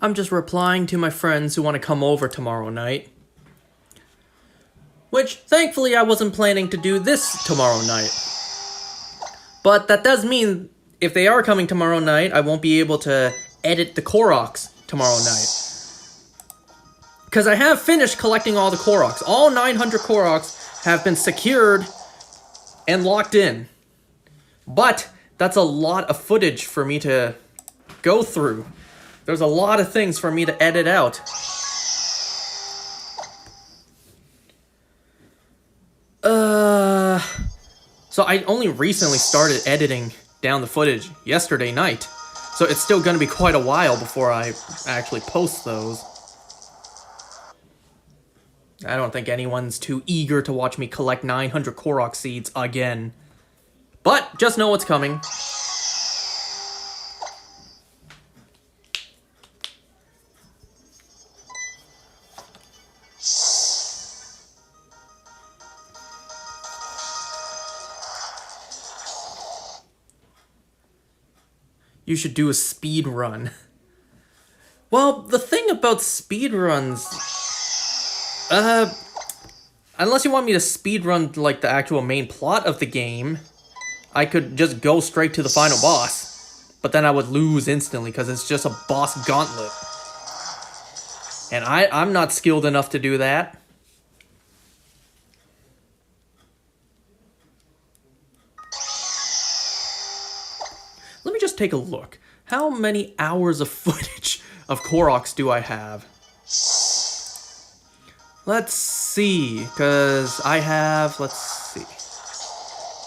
I'm just replying to my friends who want to come over tomorrow night. Which, thankfully, I wasn't planning to do this tomorrow night. But that does mean, if they are coming tomorrow night, I won't be able to edit the Koroks tomorrow night. Because I have finished collecting all the Koroks. All 900 Koroks have been secured and locked in. But that's a lot of footage for me to go through. There's a lot of things for me to edit out. So I only recently started editing down the footage yesterday night. So it's still going to be quite a while before I actually post those. I don't think anyone's too eager to watch me collect 900 Korok seeds again. But just know what's coming. You should do a speed run. Well, the thing about speed runs, unless you want me to speed run like the actual main plot of the game, I could just go straight to the final boss. But then I would lose instantly because it's just a boss gauntlet. And I'm not skilled enough to do that. Let me just take a look. How many hours of footage of Koroks do I have? Let's see, because I have, let's see,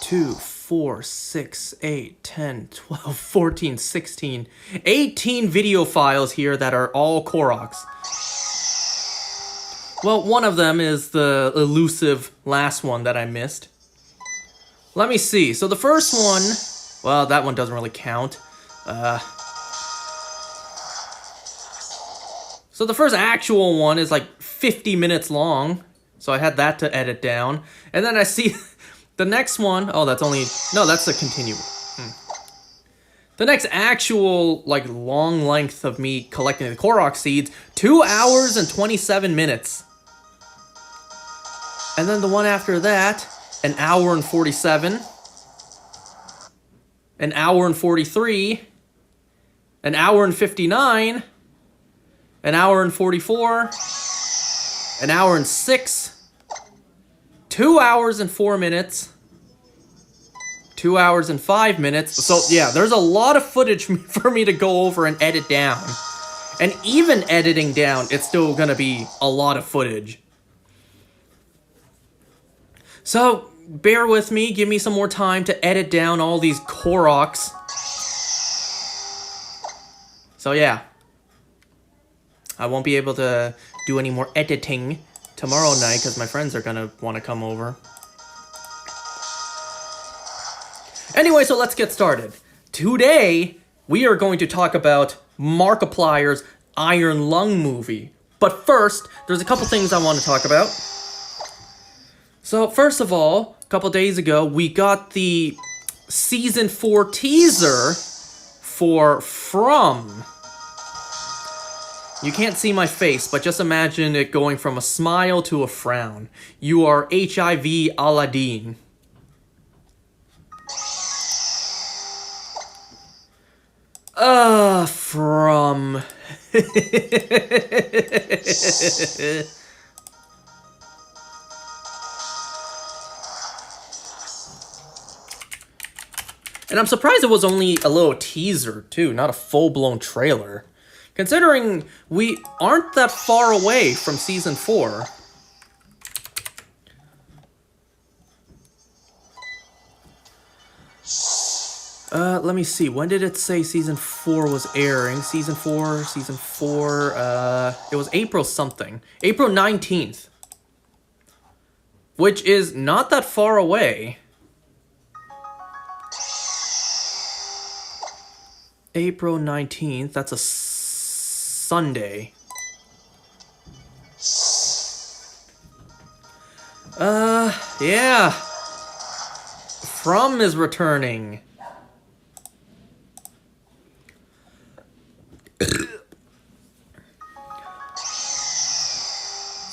2, 4, 6, 8, 10, 12, 14, 16, 18 video files here that are all Koroks. Well, one of them is the elusive last one that I missed. Let me see. So the first one, well, that one doesn't really count. So the first actual one is like 50 minutes long. So I had that to edit down. And then I see the next one. Oh, that's only... No, that's the continue. The next actual, like, long length of me collecting the Korok seeds, 2 hours and 27 minutes. And then the one after that, an hour and 47. An hour and 43. An hour and 59. An hour and 44. An hour and 6. 2 hours and 4 minutes. 2 hours and 5 minutes. So, yeah, there's a lot of footage for me to go over and edit down. And even editing down, it's still gonna be a lot of footage. So, bear with me, give me some more time to edit down all these Koroks. So, yeah. I won't be able to do any more editing tomorrow night because my friends are gonna want to come over. Anyway, so let's get started. Today, we are going to talk about Markiplier's Iron Lung movie. But first, there's a couple things I want to talk about. So, first of all, a couple days ago, we got the Season 4 teaser for From. You can't see my face, but just imagine it going from a smile to a frown. You are HIV Aladdin. From. And I'm surprised it was only a little teaser, too, not a full-blown trailer. Considering we aren't that far away from Season 4. Let me see. When did it say Season 4 was airing? Season 4, it was April something. April 19th. Which is not that far away. April 19th, that's a Sunday. Yeah. From is returning.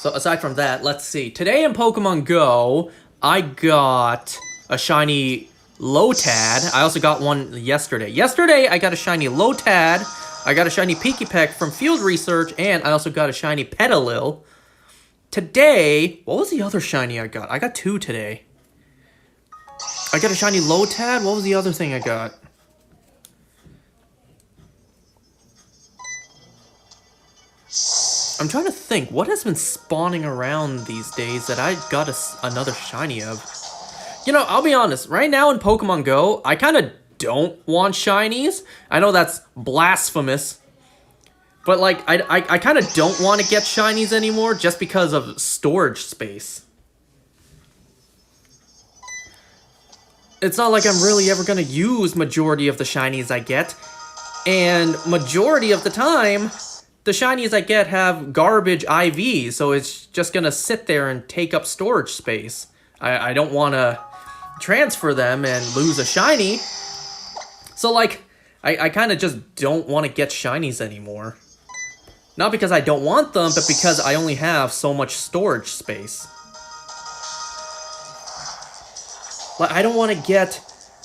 So aside from that, let's see. Today in Pokemon Go, I got a shiny Lotad. I also got one yesterday. Yesterday, I got a shiny Lotad. I got a shiny Pikipek from Field Research, and I also got a shiny Petalil. Today, what was the other shiny I got? I got two today. I got a shiny Lotad. What was the other thing I got? I'm trying to think. What has been spawning around these days that I got another shiny of? You know, I'll be honest. Right now in Pokemon Go, I kind of don't want shinies. I know that's blasphemous. But, like, I kind of don't want to get shinies anymore just because of storage space. It's not like I'm really ever going to use majority of the shinies I get. And majority of the time, the shinies I get have garbage IVs, so it's just going to sit there and take up storage space. I don't want to transfer them and lose a shiny. So, like, I kind of just don't want to get shinies anymore. Not because I don't want them, but because I only have so much storage space. Like, I don't want to get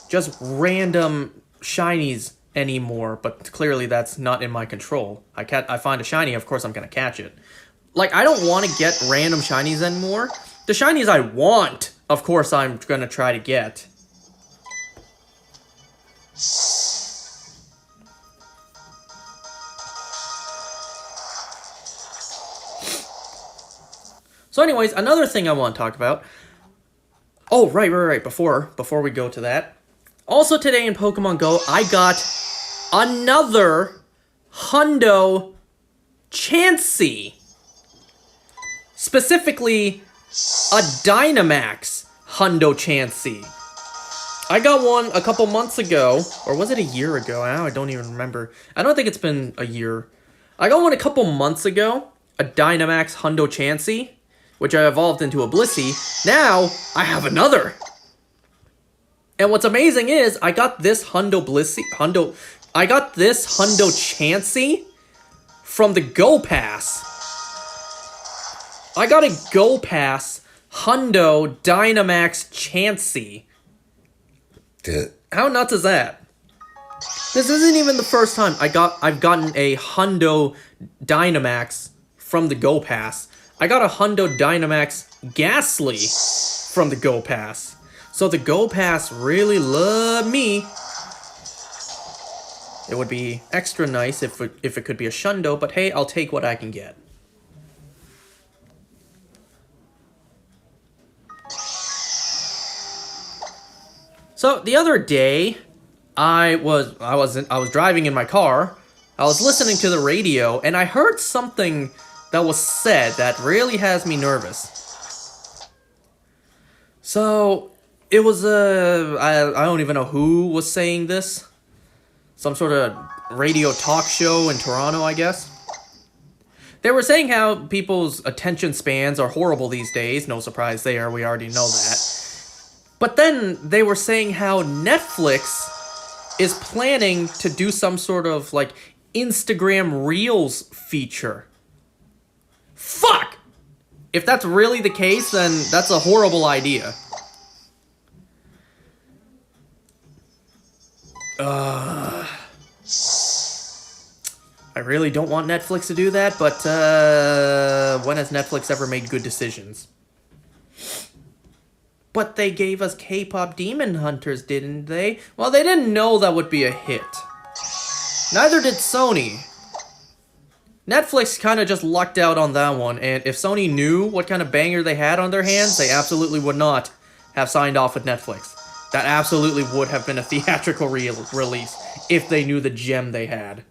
just random shinies anymore, but clearly that's not in my control. I find a shiny, of course I'm going to catch it. Like, I don't want to get random shinies anymore. The shinies I want, of course I'm going to try to get. So anyways, another thing I want to talk about. Oh, right. Before we go to that. Also today in Pokemon Go, I got another Hundo Chansey. Specifically, a Dynamax Hundo Chansey. I got one a couple months ago, or was it a year ago? I don't even remember. I don't think it's been a year. I got one a couple months ago, a Dynamax Hundo Chansey, which I evolved into a Blissey. Now, I have another. And what's amazing is, I got this Hundo Chansey from the Go Pass. I got a Go Pass Hundo Dynamax Chansey. How nuts is that? This isn't even the first time I've gotten a Hundo Dynamax from the Go Pass. I got a Hundo Dynamax Ghastly from the Go Pass. So the Go Pass really loved me. It would be extra nice if it could be a Shundo, but hey, I'll take what I can get. So the other day, I was driving in my car. I was listening to the radio, and I heard something that was said that really has me nervous. So it was I don't even know who was saying this. Some sort of radio talk show in Toronto, I guess. They were saying how people's attention spans are horrible these days. No surprise there, we already know that. But then they were saying how Netflix is planning to do some sort of, like, Instagram Reels feature. Fuck! If that's really the case, then that's a horrible idea. I really don't want Netflix to do that, but when has Netflix ever made good decisions? But they gave us K-pop Demon Hunters, didn't they? Well, they didn't know that would be a hit. Neither did Sony. Netflix kind of just lucked out on that one, and if Sony knew what kind of banger they had on their hands, they absolutely would not have signed off with Netflix. That absolutely would have been a theatrical release if they knew the gem they had.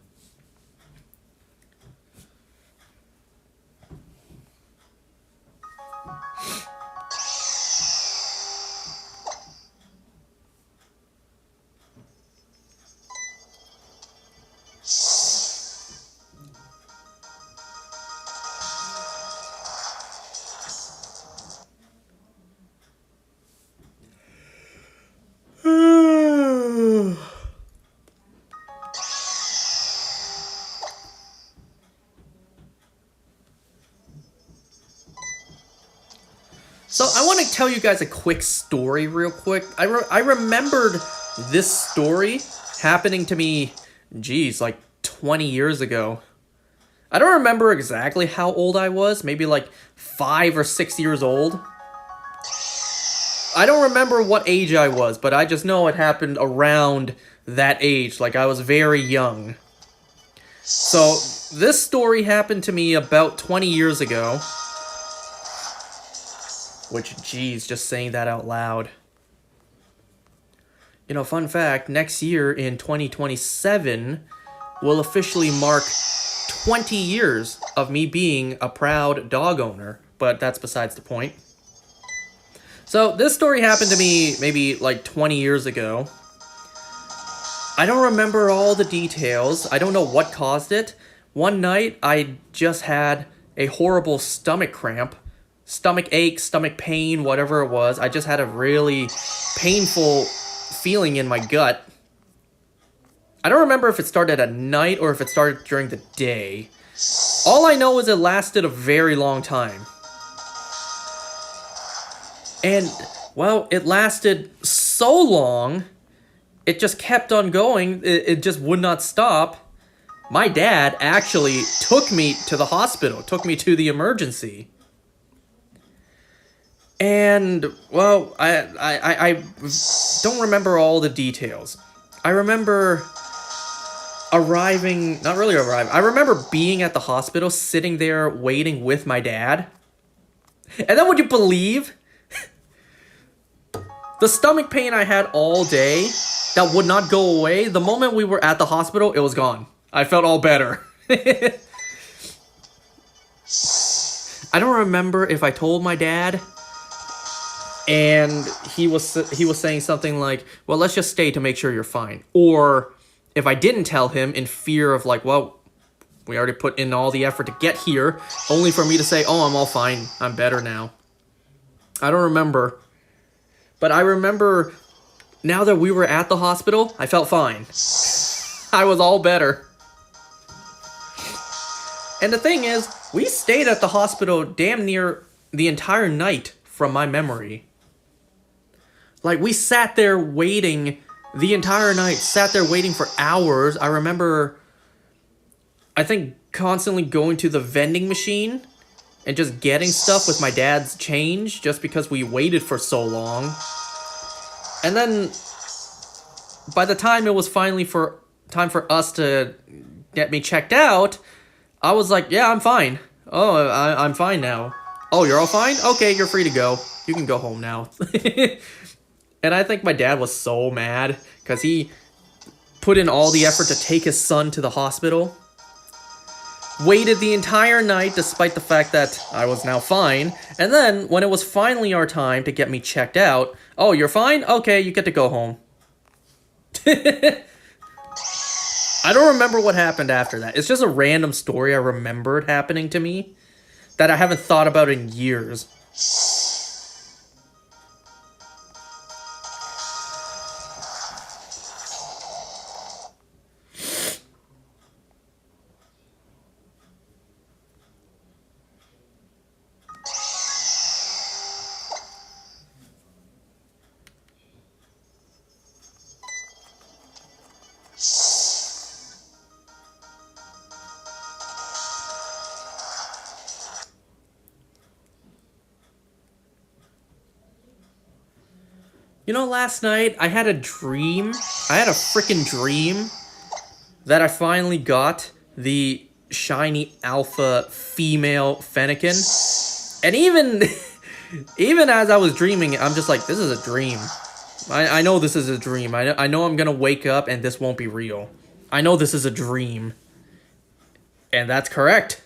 So I want to tell you guys a quick story real quick. I remembered this story happening to me, geez, like 20 years ago. I don't remember exactly how old I was, maybe like 5 or 6 years old. I don't remember what age I was, but I just know it happened around that age, like I was very young. So, this story happened to me about 20 years ago. Which, geez, just saying that out loud. You know, fun fact, next year in 2027 will officially mark 20 years of me being a proud dog owner. But that's besides the point. So, this story happened to me maybe like 20 years ago. I don't remember all the details. I don't know what caused it. One night, I just had a horrible stomach cramp. Stomach ache, stomach pain, whatever it was. I just had a really painful feeling in my gut. I don't remember if it started at night or if it started during the day. All I know is it lasted a very long time. And, well, it lasted so long, it just kept on going. It just would not stop. My dad actually took me to the hospital, took me to the emergency. And, well, I don't remember all the details. I remember arriving, not really arriving, I remember being at the hospital, sitting there waiting with my dad. And then would you believe? The stomach pain I had all day that would not go away, the moment we were at the hospital, it was gone. I felt all better. I don't remember if I told my dad. And he was saying something like, well, let's just stay to make sure you're fine. Or if I didn't tell him in fear of like, well, we already put in all the effort to get here, only for me to say, oh, I'm all fine. I'm better now. I don't remember. But I remember now that we were at the hospital, I felt fine. I was all better. And the thing is, we stayed at the hospital damn near the entire night from my memory. Like, we sat there waiting the entire night, sat there waiting for hours. I remember, I think, constantly going to the vending machine and just getting stuff with my dad's change just because we waited for so long. And then, by the time it was finally time for us to get me checked out, I was like, yeah, I'm fine. Oh, I'm fine now. Oh, you're all fine? Okay, you're free to go. You can go home now. And I think my dad was so mad because he put in all the effort to take his son to the hospital. Waited the entire night despite the fact that I was now fine. And then when it was finally our time to get me checked out, oh, you're fine? Okay, you get to go home. I don't remember what happened after that. It's just a random story I remembered happening to me that I haven't thought about in years. You know, last night, I had a dream. I had a freaking dream that I finally got the shiny alpha female Fennekin. And even as I was dreaming, I'm just like, this is a dream. I know this is a dream. I know I'm gonna wake up and this won't be real. I know this is a dream. And that's correct.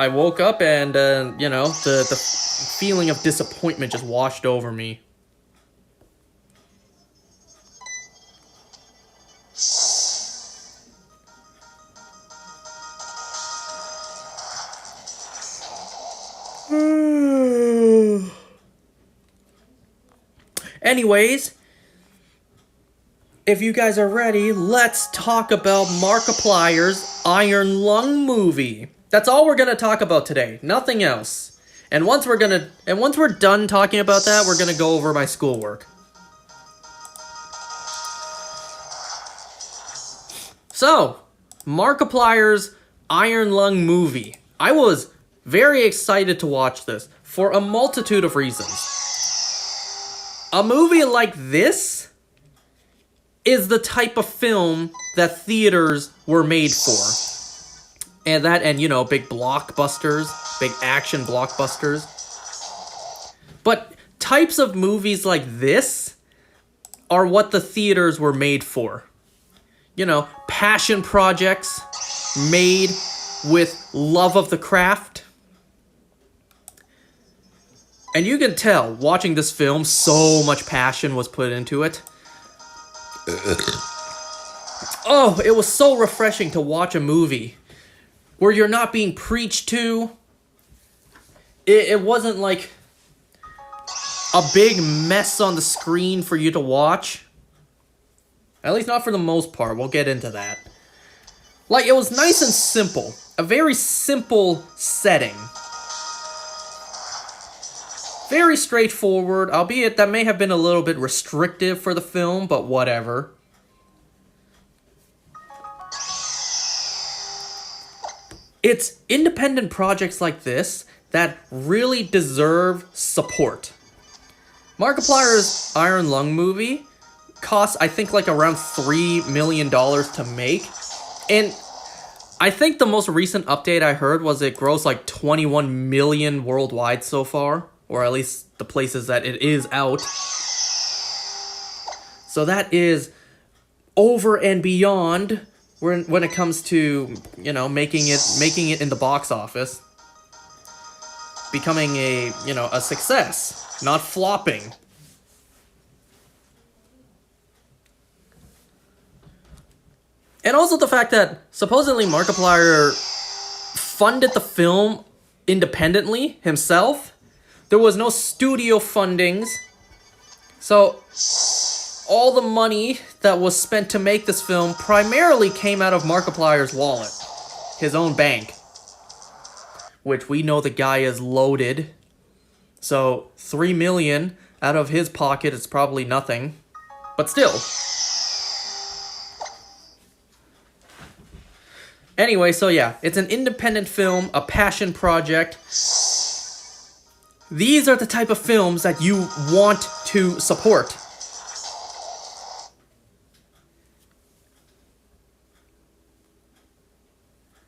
I woke up and, you know, the feeling of disappointment just washed over me. Anyways, if you guys are ready, let's talk about Markiplier's Iron Lung movie. That's all we're gonna talk about today, nothing else. And once we're done talking about that, we're gonna go over my schoolwork. So, Markiplier's Iron Lung movie. I was very excited to watch this for a multitude of reasons. A movie like this is the type of film that theaters were made for. And you know, big blockbusters, big action blockbusters. But types of movies like this are what the theaters were made for. You know, passion projects made with love of the craft. And you can tell, watching this film, so much passion was put into it. Oh, it was so refreshing to watch a movie where you're not being preached to. It wasn't like a big mess on the screen for you to watch. At least not for the most part. We'll get into that. Like, it was nice and simple. A very simple setting. Very straightforward, albeit that may have been a little bit restrictive for the film, but whatever. It's independent projects like this that really deserve support. Markiplier's Iron Lung movie cost, I think, like around $3 million to make. And I think the most recent update I heard was it grossed like 21 million worldwide so far. Or at least the places that it is out. So that is over and beyond when it comes to, you know, making it in the box office. Becoming a success, not flopping. And also the fact that supposedly Markiplier funded the film independently himself. There was no studio fundings. So all the money that was spent to make this film primarily came out of Markiplier's wallet. His own bank. Which we know the guy is loaded. So $3 million out of his pocket is probably nothing. But still. Anyway, so yeah, it's an independent film, a passion project. These are the type of films that you want to support.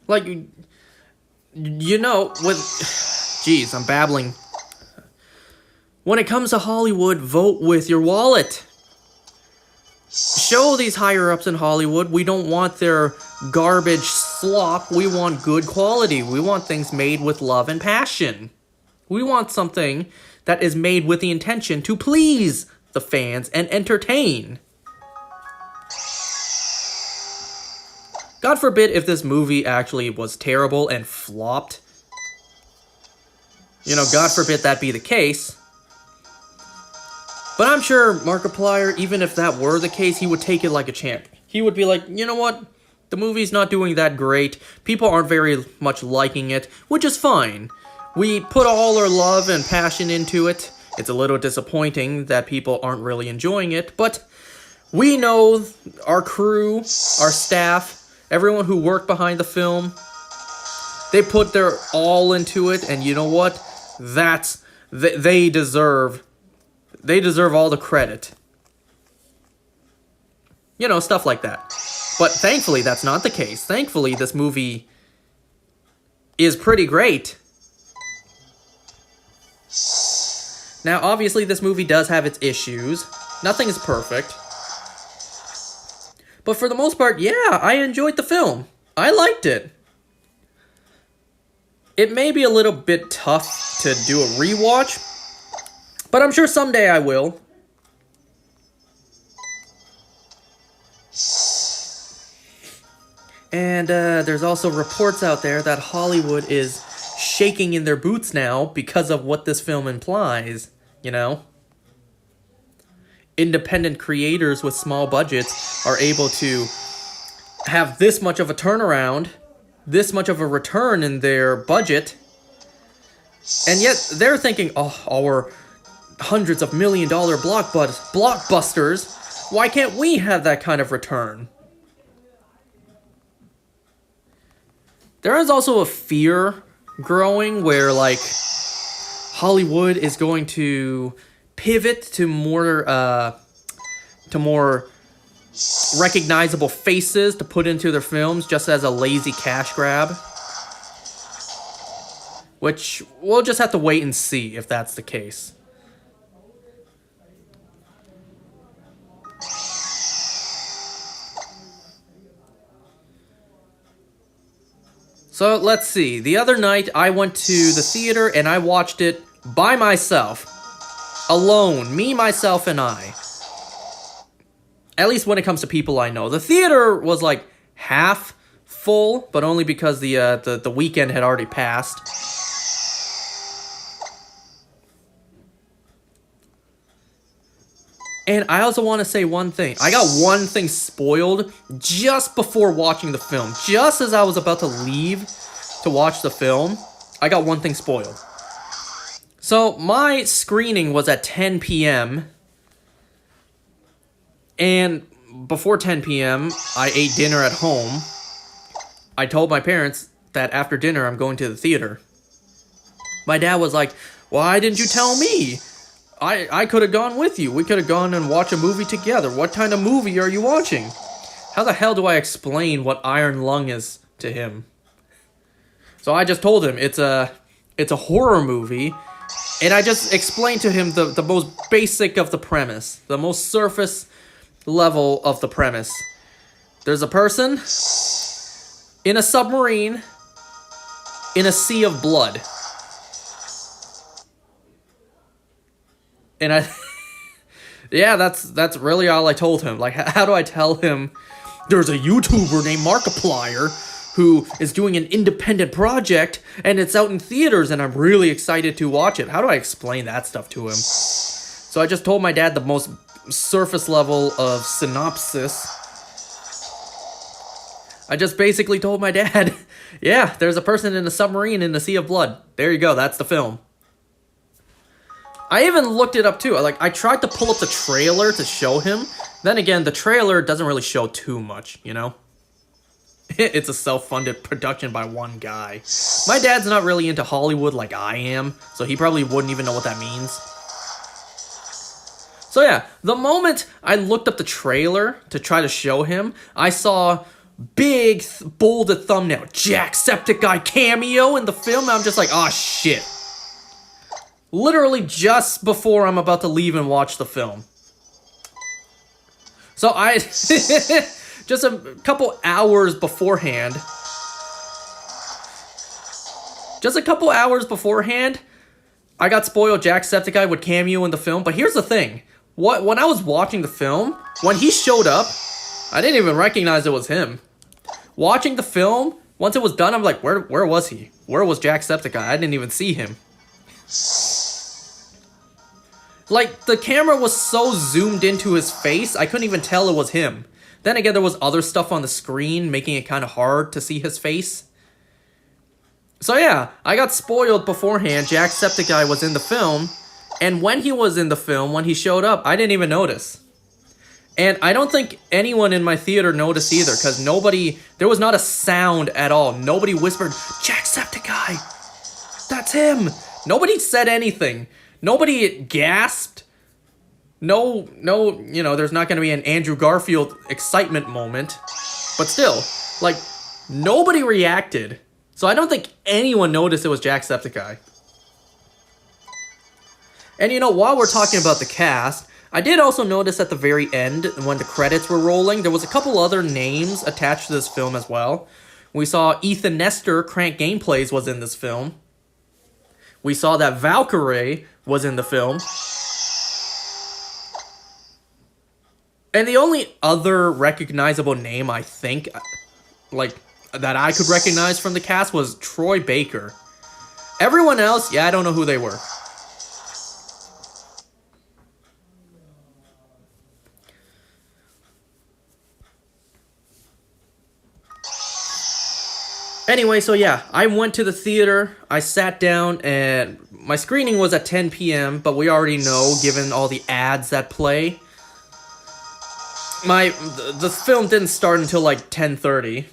Like, you know, with... Jeez, I'm babbling. When it comes to Hollywood, vote with your wallet. Show these higher-ups in Hollywood we don't want their garbage slop. We want good quality. We want things made with love and passion. We want something that is made with the intention to please the fans and entertain. God forbid if this movie actually was terrible and flopped. You know, God forbid that be the case. But I'm sure Markiplier, even if that were the case, he would take it like a champ. He would be like, you know what? The movie's not doing that great. People aren't very much liking it, which is fine. We put all our love and passion into it. It's a little disappointing that people aren't really enjoying it, but we know our crew, our staff, everyone who worked behind the film, they put their all into it, and you know what? They deserve all the credit. You know, stuff like that. But thankfully, that's not the case. Thankfully, this movie is pretty great. Now, obviously, this movie does have its issues. Nothing is perfect. But for the most part, yeah, I enjoyed the film. I liked it. It may be a little bit tough to do a rewatch, but I'm sure someday I will. And there's also reports out there that Hollywood is shaking in their boots now because of what this film implies, you know? Independent creators with small budgets are able to have this much of a turnaround, this much of a return in their budget, And yet they're thinking, oh, our hundreds of million-dollar blockbusters, why can't we have that kind of return? There is also a fear growing where, like, Hollywood is going to pivot to more recognizable faces to put into their films just as a lazy cash grab. Which we'll just have to wait and see if that's the case. So let's see. The other night I went to the theater and I watched it by myself. Alone. Me, myself, and I. At least when it comes to people I know. The theater was like half full, but only because the weekend had already passed. And I also want to say one thing. I got one thing spoiled just before watching the film. Just as I was about to leave to watch the film, I got one thing spoiled. So, my screening was at 10 p.m. And before 10 p.m., I ate dinner at home. I told my parents that after dinner, I'm going to the theater. My dad was like, why didn't you tell me? I could have gone with you. We could have gone and watched a movie together. What kind of movie are you watching? How the hell do I explain what Iron Lung is to him? So I just told him it's a horror movie, and I just explained to him the most basic of the premise, the most surface level of the premise. There's a person in a submarine in a sea of blood. And yeah, that's really all I told him. Like, how do I tell him there's a YouTuber named Markiplier who is doing an independent project and it's out in theaters and I'm really excited to watch it? How do I explain that stuff to him? So I just told my dad the most surface level of synopsis. I just basically told my dad, yeah, there's a person in a submarine in the sea of blood. There you go, that's the film. I even looked it up too. Like, I tried to pull up the trailer to show him. Then again, the trailer doesn't really show too much, you know? It's a self-funded production by one guy. My dad's not really into Hollywood like I am, so he probably wouldn't even know what that means. So yeah, the moment I looked up the trailer to try to show him, I saw big, bolded thumbnail, Jacksepticeye cameo in the film, and I'm just like, oh shit. Literally just before I'm about to leave and watch the film. So I, just a couple hours beforehand, I got spoiled Jacksepticeye would cameo in the film. But here's the thing. When I was watching the film, when he showed up, I didn't even recognize it was him. Watching the film, once it was done, I'm like, where was he? Where was Jacksepticeye? I didn't even see him. Like, the camera was so zoomed into his face, I couldn't even tell it was him. Then again, there was other stuff on the screen, making it kind of hard to see his face. So yeah, I got spoiled beforehand. Jacksepticeye was in the film, and when he was in the film, when he showed up, I didn't even notice. And I don't think anyone in my theater noticed either, because there was not a sound at all. Nobody whispered, Jacksepticeye! That's him! Nobody said anything. Nobody gasped. No, there's not going to be an Andrew Garfield excitement moment. But still, like, nobody reacted. So I don't think anyone noticed it was Jacksepticeye. And while we're talking about the cast, I did also notice at the very end, when the credits were rolling, there was a couple other names attached to this film as well. We saw Ethan Nestor, Crank Gameplays, was in this film. We saw that Valkyrie was in the film. And the only other recognizable name I think, like, that I could recognize from the cast was Troy Baker. Everyone else, yeah, I don't know who they were. Anyway, so yeah, I went to the theater, I sat down, and my screening was at 10 p.m., but we already know, given all the ads that play, the film didn't start until like 10:30,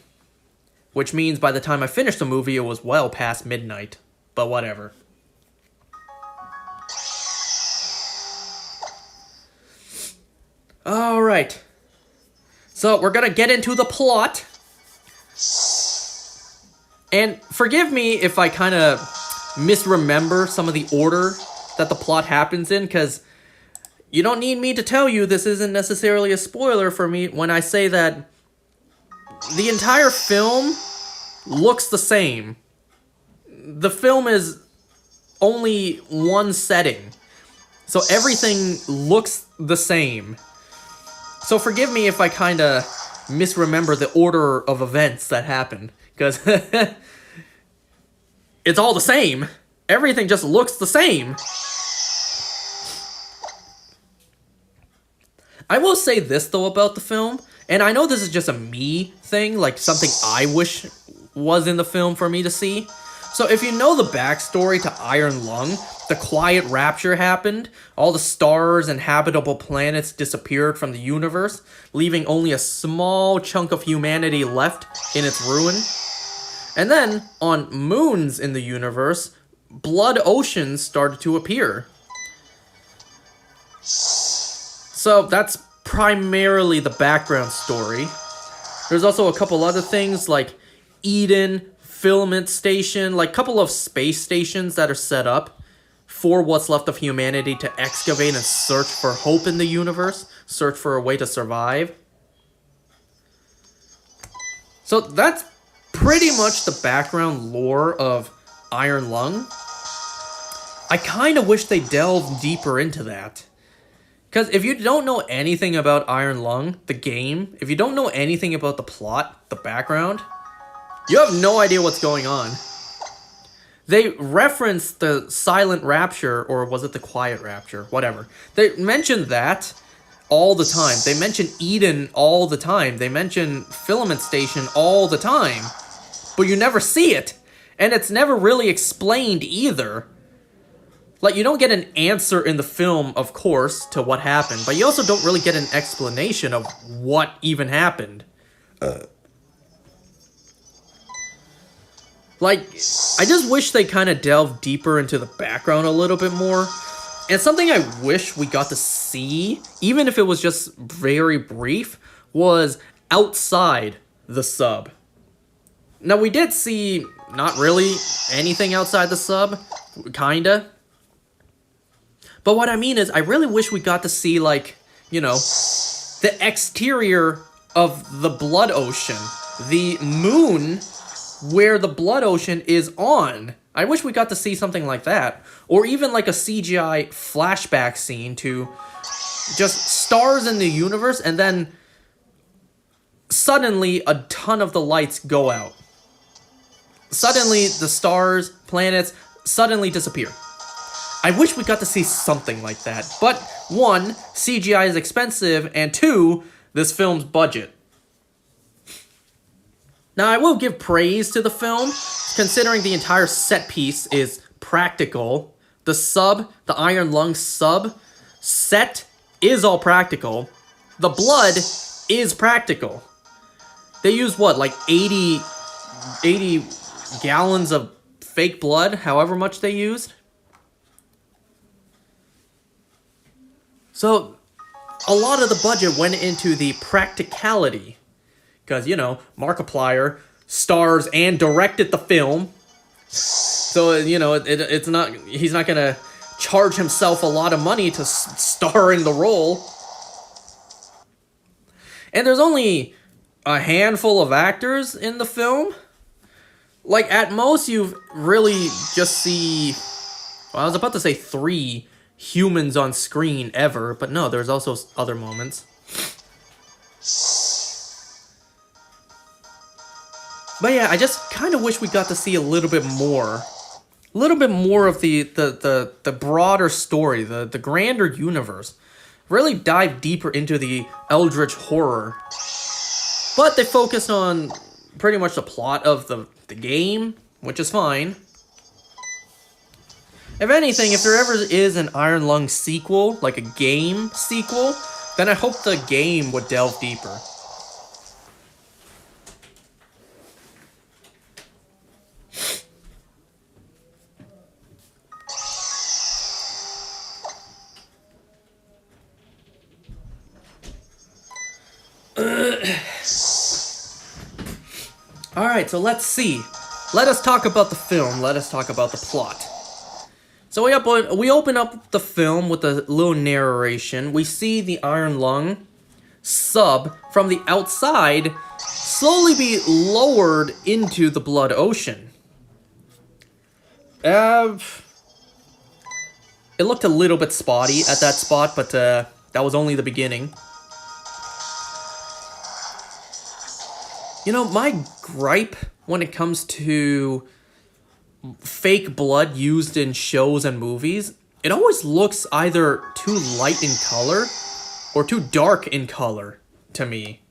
which means by the time I finished the movie, it was well past midnight. But whatever. Alright. So, we're gonna get into the plot. And forgive me if I kind of misremember some of the order that the plot happens in, because you don't need me to tell you this isn't necessarily a spoiler for me when I say that the entire film looks the same. The film is only one setting, so everything looks the same. So forgive me if I kind of misremember the order of events that happened, because it's all the same. Everything just looks the same. I will say this, though, about the film, and I know this is just a me thing, like something I wish was in the film for me to see. So if you know the backstory to Iron Lung, the quiet rapture happened, all the stars and habitable planets disappeared from the universe, leaving only a small chunk of humanity left in its ruin. And then, on moons in the universe, blood oceans started to appear. So that's primarily the background story. There's also a couple other things like Eden, Filament Station, like a couple of space stations that are set up for what's left of humanity to excavate and search for hope in the universe, search for a way to survive. So that's pretty much the background lore of Iron Lung. I kind of wish they delved deeper into that. Because if you don't know anything about Iron Lung, the game, if you don't know anything about the plot, the background, you have no idea what's going on. They reference the silent rapture, or was it the quiet rapture? Whatever. They mention that all the time. They mention Eden all the time. They mention Filament Station all the time. But you never see it. And it's never really explained either. Like, you don't get an answer in the film, of course, to what happened. But you also don't really get an explanation of what even happened. Like, I just wish they kind of delved deeper into the background a little bit more. And something I wish we got to see, even if it was just very brief, was outside the sub. Now, we did see not really anything outside the sub, kinda. But what I mean is, I really wish we got to see, like, you know, the exterior of the blood ocean. The moon where the blood ocean is on. I wish we got to see something like that. Or even like a CGI flashback scene to just stars in the universe, and then suddenly a ton of the lights go out. Suddenly the stars, planets, suddenly disappear. I wish we got to see something like that. But one, CGI is expensive, and two, this film's budget. Now, I will give praise to the film, considering the entire set piece is practical. The sub, the Iron Lung sub set is all practical. The blood is practical. They use what, like 80 gallons of fake blood, however much they used? So, a lot of the budget went into the practicality. Because, you know, Markiplier stars and directed the film. So, you know, it's not, he's not gonna charge himself a lot of money to star in the role. And there's only a handful of actors in the film. Like, at most, you really just see, well, I was about to say 3 humans on screen ever, but no, there's also other moments. But yeah, I just kind of wish we got to see a little bit more. A little bit more of the broader story, the grander universe. Really dive deeper into the eldritch horror. But they focus on pretty much the plot of the game, which is fine. If anything, if there ever is an Iron Lung sequel, like a game sequel, then I hope the game would delve deeper. Alright, so let's see. Let us talk about the film. Let us talk about the plot. So we open up the film with a little narration. We see the Iron Lung sub from the outside slowly be lowered into the Blood Ocean. It looked a little bit spotty at that spot, but that was only the beginning. You know, my gripe when it comes to fake blood used in shows and movies, it always looks either too light in color or too dark in color to me.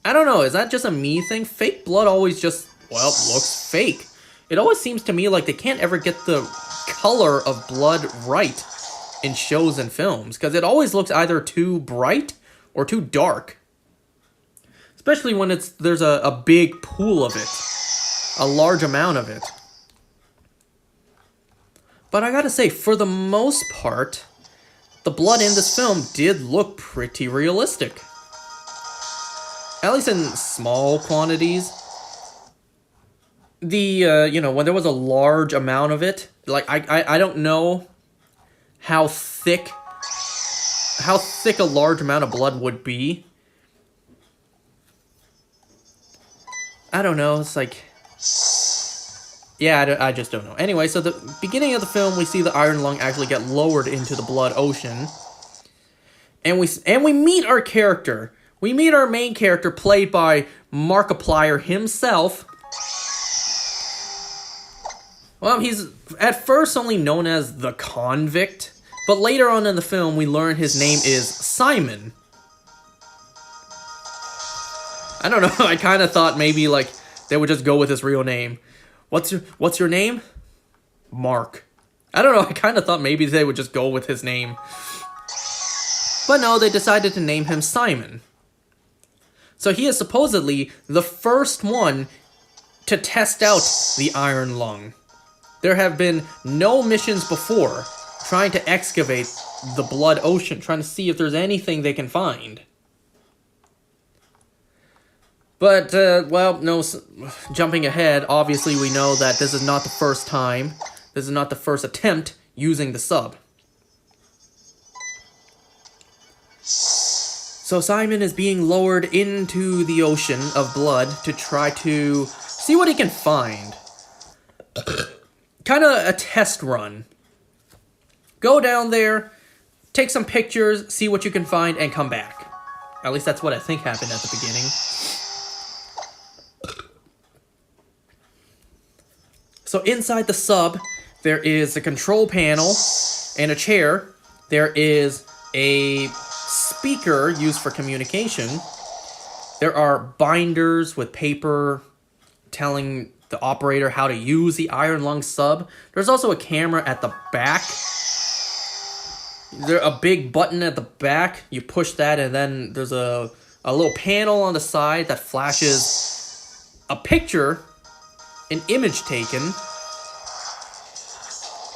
I don't know, is that just a me thing? Fake blood always just, well, looks fake. It always seems to me like they can't ever get the color of blood right in shows and films, because it always looks either too bright or too dark. Especially when there's a big pool of it. A large amount of it. But I gotta say, for the most part, the blood in this film did look pretty realistic. At least in small quantities. You know, when there was a large amount of it, like, I don't know how thick a large amount of blood would be. I don't know, it's like... Yeah, I just don't know. Anyway, so the beginning of the film, we see the Iron Lung actually get lowered into the Blood Ocean. And we meet our character. We meet our main character, played by Markiplier himself. Well, he's at first only known as the Convict, but later on in the film, we learn his name is Simon. I don't know, I kind of thought maybe, like, they would just go with his real name. What's your name? Mark. I don't know, I kind of thought maybe they would just go with his name. But no, they decided to name him Simon. So he is supposedly the first one to test out the Iron Lung. There have been no missions before trying to excavate the Blood Ocean, trying to see if there's anything they can find. But, well, no, jumping ahead, obviously we know that this is not the first time. This is not the first attempt using the sub. So Simon is being lowered into the ocean of blood to try to see what he can find. Kind of a test run. Go down there, take some pictures, see what you can find, and come back. At least that's what I think happened at the beginning. So inside the sub, there is a control panel and a chair. There is a speaker used for communication. There are binders with paper telling the operator how to use the Iron Lung sub. There's also a camera at the back. There's a big button at the back. You push that and then there's a little panel on the side that flashes a picture, an image taken.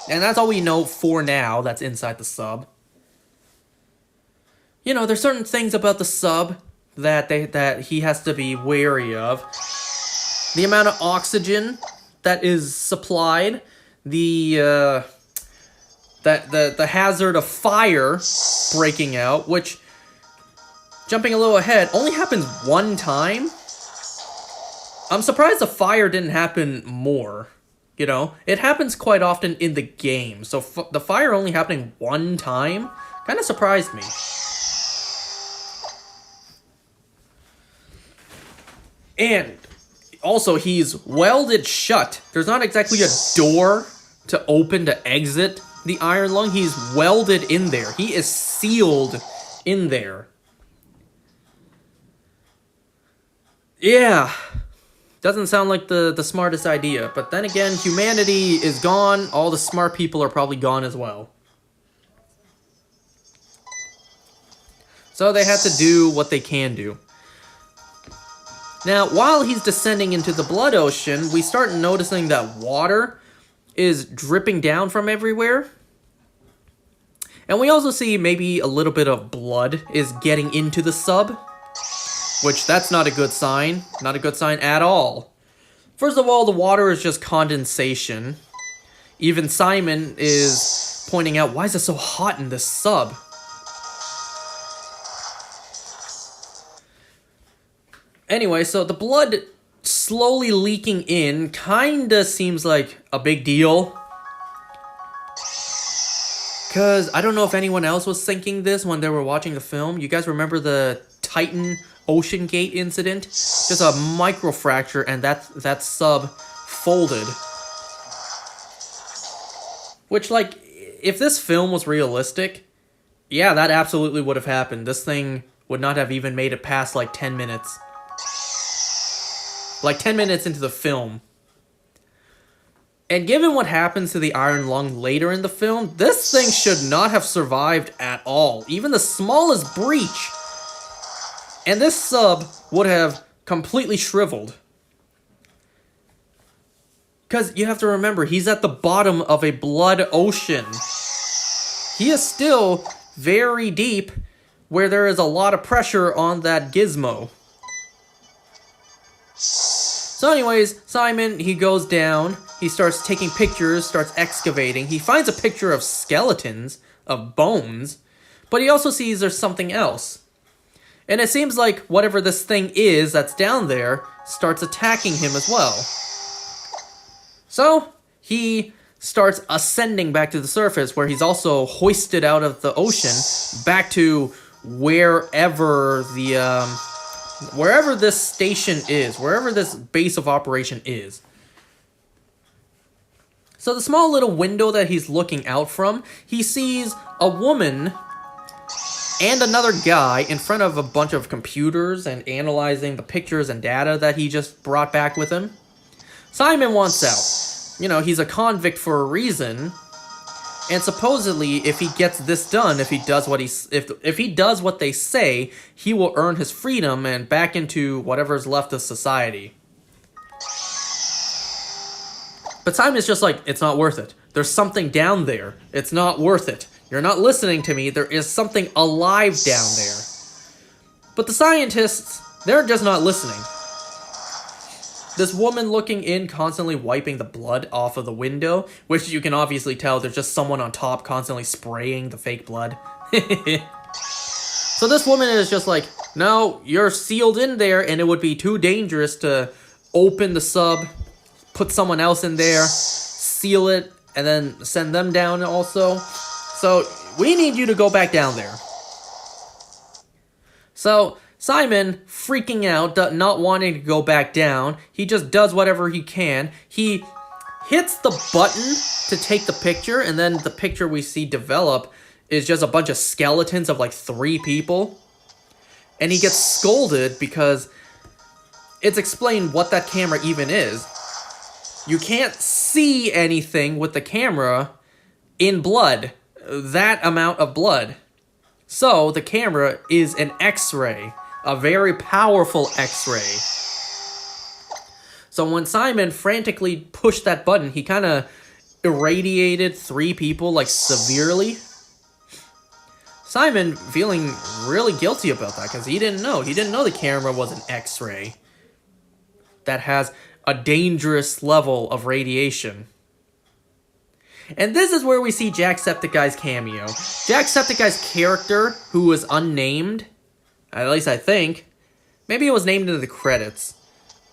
And that's all we know for now that's inside the sub. You know, there's certain things about the sub that he has to be wary of. The amount of oxygen that is supplied, the hazard of fire breaking out, which, jumping a little ahead, only happens one time. I'm surprised the fire didn't happen more. You know, it happens quite often in the game, so the fire only happening one time kind of surprised me. And also, he's welded shut. There's not exactly a door to open to exit the Iron Lung. He's welded in there. He is sealed in there. Yeah. Doesn't sound like the smartest idea. But then again, humanity is gone. All the smart people are probably gone as well. So they had to do what they can do. Now, while he's descending into the blood ocean, we start noticing that water is dripping down from everywhere. And we also see maybe a little bit of blood is getting into the sub. Which, that's not a good sign. Not a good sign at all. First of all, the water is just condensation. Even Simon is pointing out, why is it so hot in this sub? Anyway, so the blood slowly leaking in kinda seems like a big deal. Because I don't know if anyone else was thinking this when they were watching the film. You guys remember the Titan Ocean Gate incident? Just a microfracture and that sub folded. Which, like, if this film was realistic, yeah, that absolutely would have happened. This thing would not have even made it past, like, 10 minutes. Like, 10 minutes into the film. And given what happens to the Iron Lung later in the film, this thing should not have survived at all. Even the smallest breach. And this sub would have completely shriveled. Because you have to remember, he's at the bottom of a blood ocean. He is still very deep, where there is a lot of pressure on that gizmo. So anyways, Simon, he goes down, he starts taking pictures, starts excavating. He finds a picture of skeletons, of bones, but he also sees there's something else. And it seems like whatever this thing is that's down there starts attacking him as well. So, he starts ascending back to the surface, where he's also hoisted out of the ocean back to wherever wherever this station is, wherever this base of operation is. So the small little window that he's looking out from, he sees a woman and another guy in front of a bunch of computers and analyzing the pictures and data that he just brought back with him. Simon wants out. You know, he's a convict for a reason. And supposedly, if he gets this done, if he does what they say, he will earn his freedom and back into whatever's left of society. But Simon's just like, it's not worth it. There's something down there. It's not worth it. You're not listening to me. There is something alive down there. But the scientists, they're just not listening. This woman looking in, constantly wiping the blood off of the window, which you can obviously tell there's just someone on top constantly spraying the fake blood. So this woman is just like, no, you're sealed in there and it would be too dangerous to open the sub, put someone else in there, seal it, and then send them down also. So we need you to go back down there. So Simon, freaking out, not wanting to go back down, he just does whatever he can. He hits the button to take the picture, and then the picture we see develop is just a bunch of skeletons of like 3 people. And he gets scolded because it's explained what that camera even is. You can't see anything with the camera in blood, that amount of blood. So the camera is an X-ray. A very powerful X-ray. So when Simon frantically pushed that button, he kind of irradiated 3 people, like, severely. Simon feeling really guilty about that, because he didn't know. He didn't know the camera was an X-ray that has a dangerous level of radiation. And this is where we see Jacksepticeye's cameo. Jacksepticeye's character, who was unnamed, at least I think. Maybe it was named in the credits.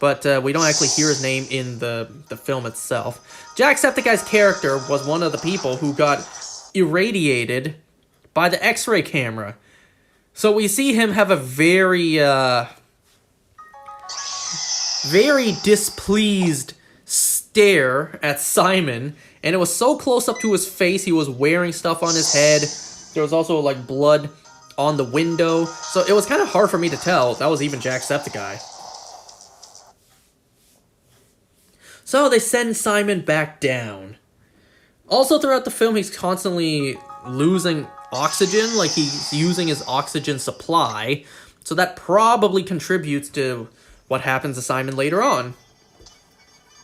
But we don't actually hear his name in the film itself. Jacksepticeye's character was one of the people who got irradiated by the X-ray camera. So we see him have a very displeased stare at Simon. And it was so close up to his face, he was wearing stuff on his head. There was also like blood on the window, so it was kind of hard for me to tell that was even Jacksepticeye. So they send Simon back down. Also throughout the film, he's constantly losing oxygen, like he's using his oxygen supply. So that probably contributes to what happens to Simon later on.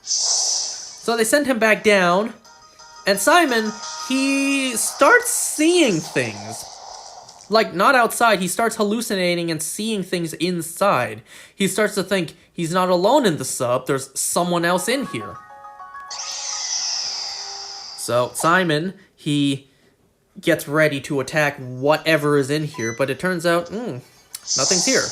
So they send him back down, and Simon, he starts seeing things. Like, not outside, he starts hallucinating and seeing things inside. He starts to think he's not alone in the sub, there's someone else in here. So Simon, he gets ready to attack whatever is in here, but it turns out, nothing's here.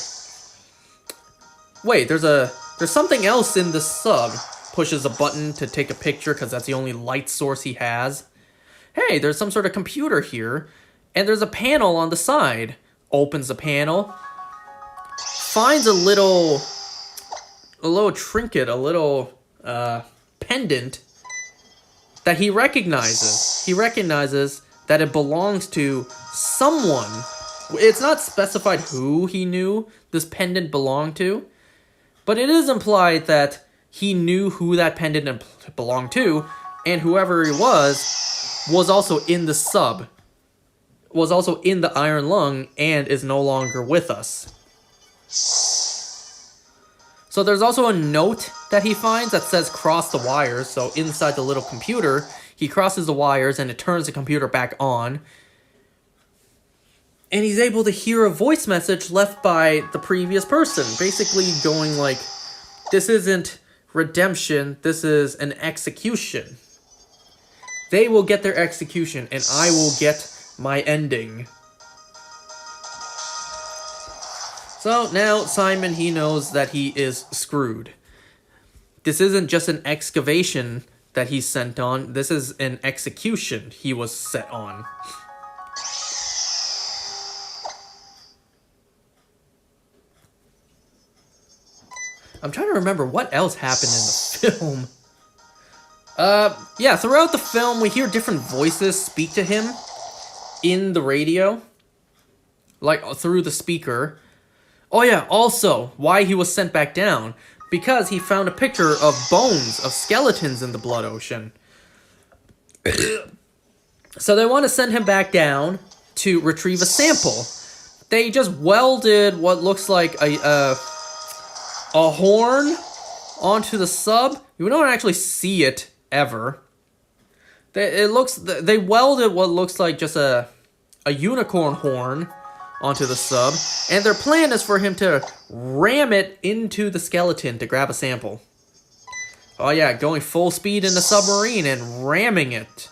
Wait, there's something else in the sub. Pushes a button to take a picture because that's the only light source he has. Hey, there's some sort of computer here, and there's a panel on the side. Opens the panel, finds a little trinket, a little pendant that he recognizes. He recognizes that it belongs to someone. It's not specified who he knew this pendant belonged to, but it is implied that he knew who that pendant belonged to, and whoever he was also in the sub, was also in the Iron Lung, and is no longer with us. So there's also a note that he finds that says cross the wires, so inside the little computer, he crosses the wires and it turns the computer back on. And he's able to hear a voice message left by the previous person, basically going like, this isn't redemption, this is an execution. They will get their execution, and I will get my ending. So now Simon, he knows that he is screwed. This isn't just an excavation that he's sent on, this is an execution he was set on. I'm trying to remember what else happened in the film. Yeah, throughout the film, we hear different voices speak to him in the radio. Like, through the speaker. Oh yeah, also, why he was sent back down. Because he found a picture of bones, of skeletons in the blood ocean. So they want to send him back down to retrieve a sample. They just welded what looks like a horn onto the sub. You don't actually see it ever. They welded what looks like just a unicorn horn onto the sub, and their plan is for him to ram it into the skeleton to grab a sample. Oh yeah, going full speed in the submarine and ramming it.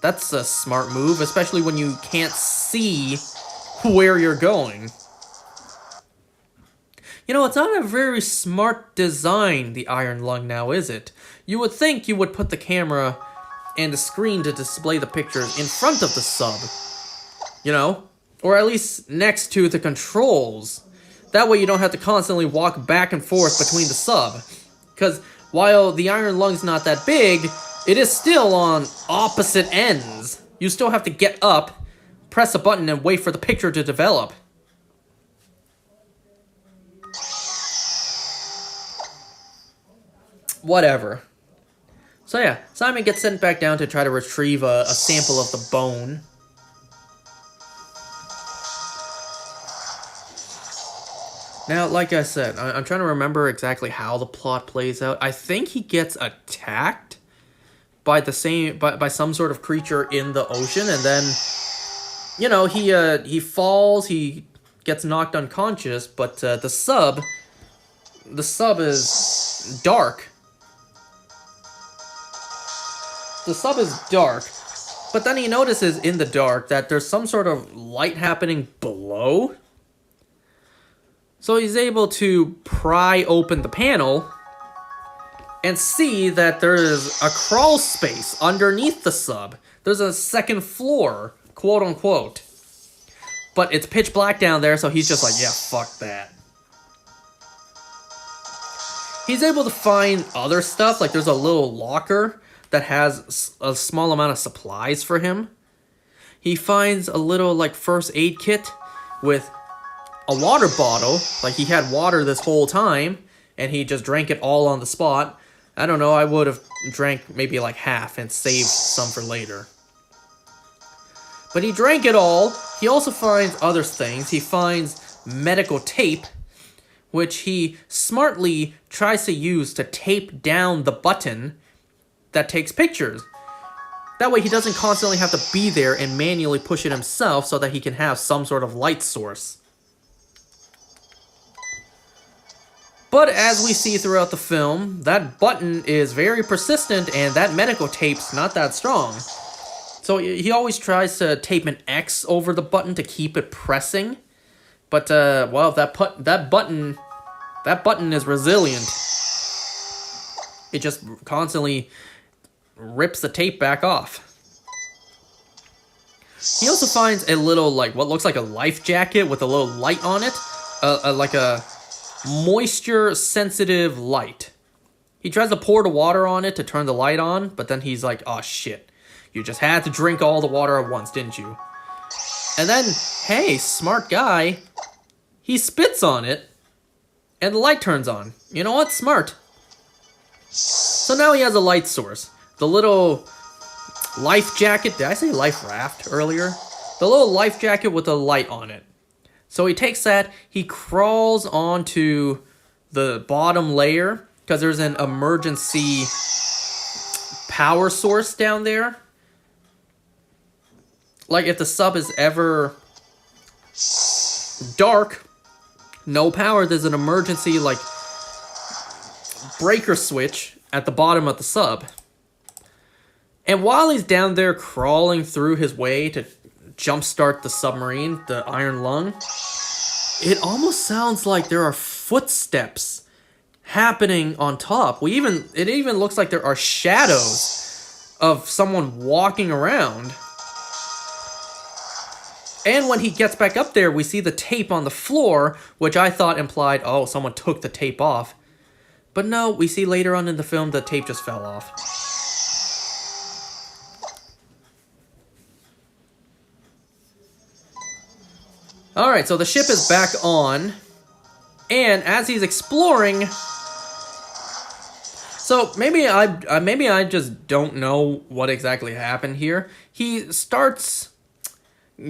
That's a smart move, especially when you can't see where you're going. You know, it's not a very smart design, the Iron Lung now, is it? You would think you would put the camera and the screen to display the pictures in front of the sub. You know? Or at least next to the controls. That way you don't have to constantly walk back and forth between the sub. Because while the Iron Lung's not that big, it is still on opposite ends. You still have to get up, press a button, and wait for the picture to develop. Whatever. So yeah, Simon gets sent back down to try to retrieve a sample of the bone. Now, like I said, I'm trying to remember exactly how the plot plays out. I think he gets attacked by by some sort of creature in the ocean, and then, you know, he falls, he gets knocked unconscious, but the sub is dark. The sub is dark, but then he notices in the dark that there's some sort of light happening below. So he's able to pry open the panel and see that there is a crawl space underneath the sub. There's a second floor, quote unquote. But it's pitch black down there, so he's just like, yeah, fuck that. He's able to find other stuff, like there's a little locker that has a small amount of supplies for him. He finds a little, like, first aid kit with a water bottle, like he had water this whole time, and he just drank it all on the spot. I don't know, I would have drank maybe like half and saved some for later. But he drank it all. He also finds other things. He finds medical tape, which he smartly tries to use to tape down the button that takes pictures. That way he doesn't constantly have to be there and manually push it himself so that he can have some sort of light source. But as we see throughout the film, that button is very persistent and that medical tape's not that strong. So he always tries to tape an X over the button to keep it pressing. But, well, that button is resilient. It just constantly rips the tape back off. He also finds a little, like, what looks like a life jacket with a little light on it. Like a moisture-sensitive light. He tries to pour the water on it to turn the light on, but then he's like, oh shit. You just had to drink all the water at once, didn't you? And then, hey, smart guy, he spits on it, and the light turns on. You know what? Smart. So now he has a light source. The little life jacket, did I say life raft earlier? The little life jacket with a light on it. So he takes that, he crawls onto the bottom layer, because there's an emergency power source down there. Like, if the sub is ever dark, no power, there's an emergency, like, breaker switch at the bottom of the sub. And while he's down there crawling through his way to jumpstart the submarine, the Iron Lung, it almost sounds like there are footsteps happening on top. It even looks like there are shadows of someone walking around. And when he gets back up there, we see the tape on the floor, which I thought implied, oh, someone took the tape off. But no, we see later on in the film the tape just fell off. Alright, so the ship is back on. And as he's exploring... So maybe I just don't know what exactly happened here. He starts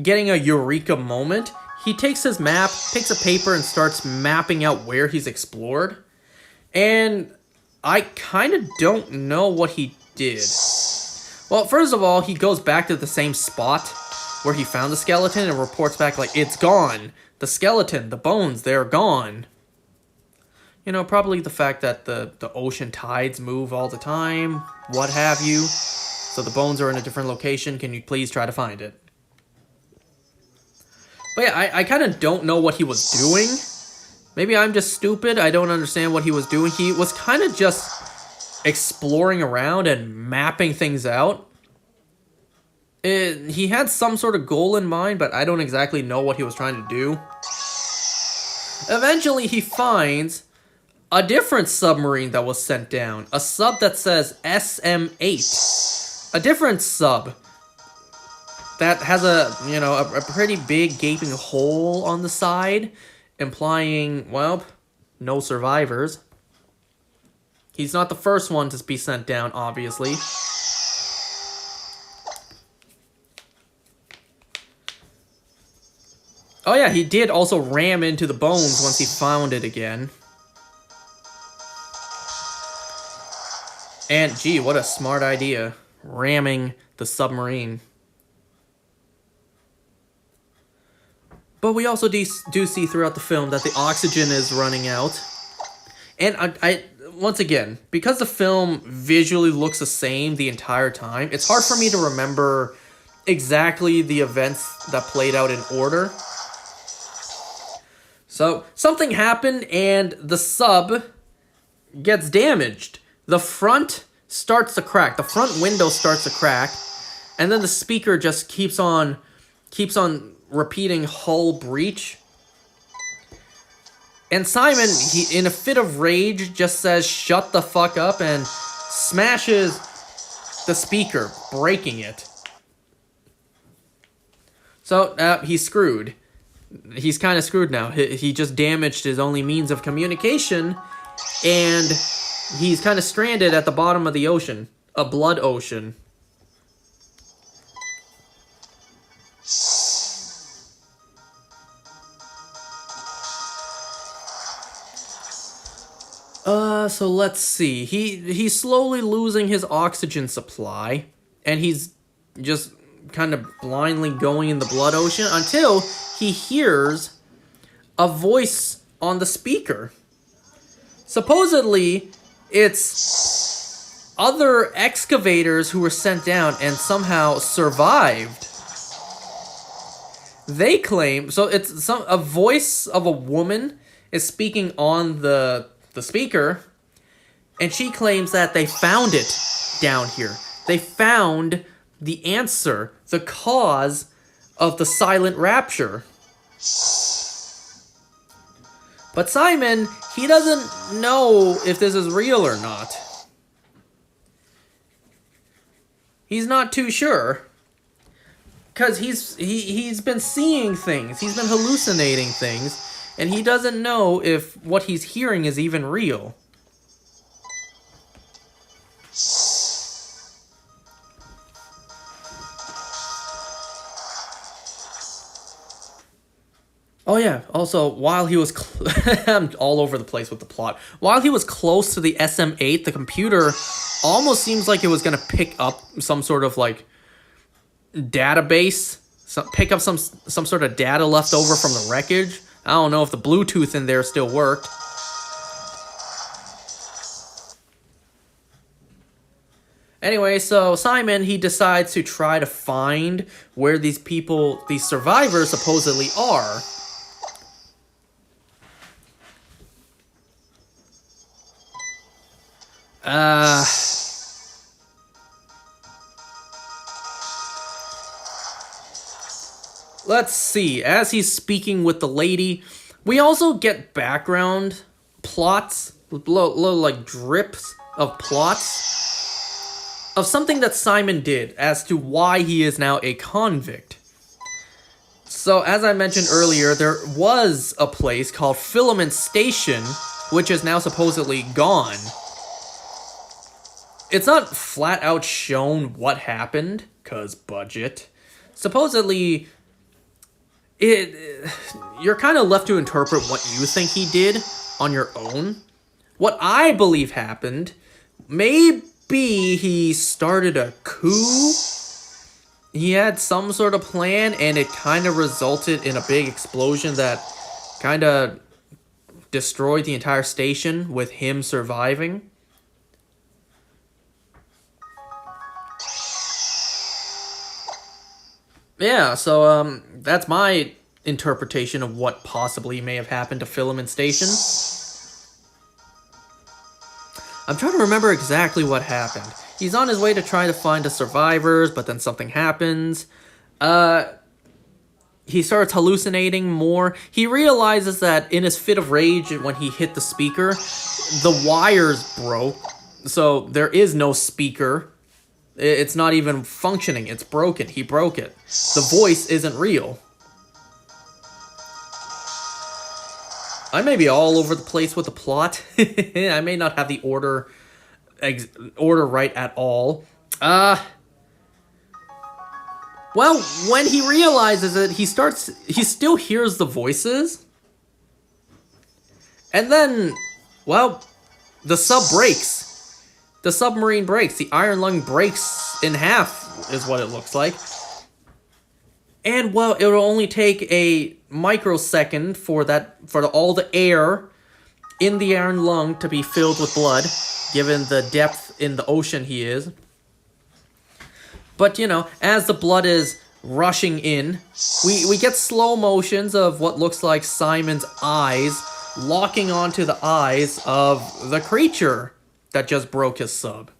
getting a eureka moment. He takes his map, picks a paper, and starts mapping out where he's explored. And I kind of don't know what he did. Well, first of all, he goes back to the same spot where he found the skeleton and reports back like, it's gone. The skeleton, the bones, they're gone. You know, probably the fact that the ocean tides move all the time, what have you. So the bones are in a different location. Can you please try to find it? But yeah, I kind of don't know what he was doing. Maybe I'm just stupid. I don't understand what he was doing. He was kind of just exploring around and mapping things out. He had some sort of goal in mind, but I don't exactly know what he was trying to do. Eventually, he finds a different submarine that was sent down. A sub that says SM-8. A different sub that has a pretty big gaping hole on the side, implying, well, no survivors. He's not the first one to be sent down, obviously. Oh yeah, he did also ram into the bones once he found it again. And gee, what a smart idea. Ramming the submarine. But we also do see throughout the film that the oxygen is running out. And I once again, because the film visually looks the same the entire time, it's hard for me to remember exactly the events that played out in order. So, something happened and the sub gets damaged. The front starts to crack. The front window starts to crack. And then the speaker just keeps on repeating hull breach. And Simon, he in a fit of rage, just says, shut the fuck up, and smashes the speaker, breaking it. So, he's screwed. He's kind of screwed now. He just damaged his only means of communication, and He's kind of stranded at the bottom of the ocean. A blood ocean. So let's see. He's slowly losing his oxygen supply, and he's just kind of blindly going in the blood ocean until he hears a voice on the speaker. Supposedly, it's other excavators who were sent down and somehow survived. They claim, so it's a voice of a woman is speaking on the speaker, and she claims that they found it down here. They found the answer, the cause of the silent rapture. But Simon, he doesn't know if this is real or not. He's not too sure. Because he's been seeing things. He's been hallucinating things. And he doesn't know if what he's hearing is even real. Oh yeah, also, while he was... I'm all over the place with the plot. While he was close to the SM-8, the computer almost seems like it was going to pick up some sort of, like, database. Pick up some sort of data left over from the wreckage. I don't know if the Bluetooth in there still worked. Anyway, so Simon, he decides to try to find where these people, these survivors supposedly are. Let's see. As he's speaking with the lady, we also get background plots, little like drips of plots of something that Simon did as to why he is now a convict. So, as I mentioned earlier, there was a place called Filament Station, which is now supposedly gone. It's not flat out shown what happened, 'cause budget. Supposedly, you're kind of left to interpret what you think he did on your own. What I believe happened, maybe he started a coup. He had some sort of plan, and it kind of resulted in a big explosion that kind of destroyed the entire station with him surviving. Yeah, so that's my interpretation of what possibly may have happened to Filament Station. I'm trying to remember exactly what happened. He's on his way to try to find the survivors, but then something happens. He starts hallucinating more. He realizes that in his fit of rage, when he hit the speaker, the wires broke. So there is no speaker. It's not even functioning. It's broken. He broke it. The voice isn't real. I may be all over the place with the plot. I may not have the order right at all. Well, when he realizes it, he still hears the voices. And then, well, the sub breaks. The submarine breaks. The iron lung breaks in half, is what it looks like. And, well, it will only take a microsecond for all the air in the iron lung to be filled with blood, given the depth in the ocean he is. But, you know, as the blood is rushing in, we get slow motions of what looks like Simon's eyes locking onto the eyes of the creature that just broke his sub.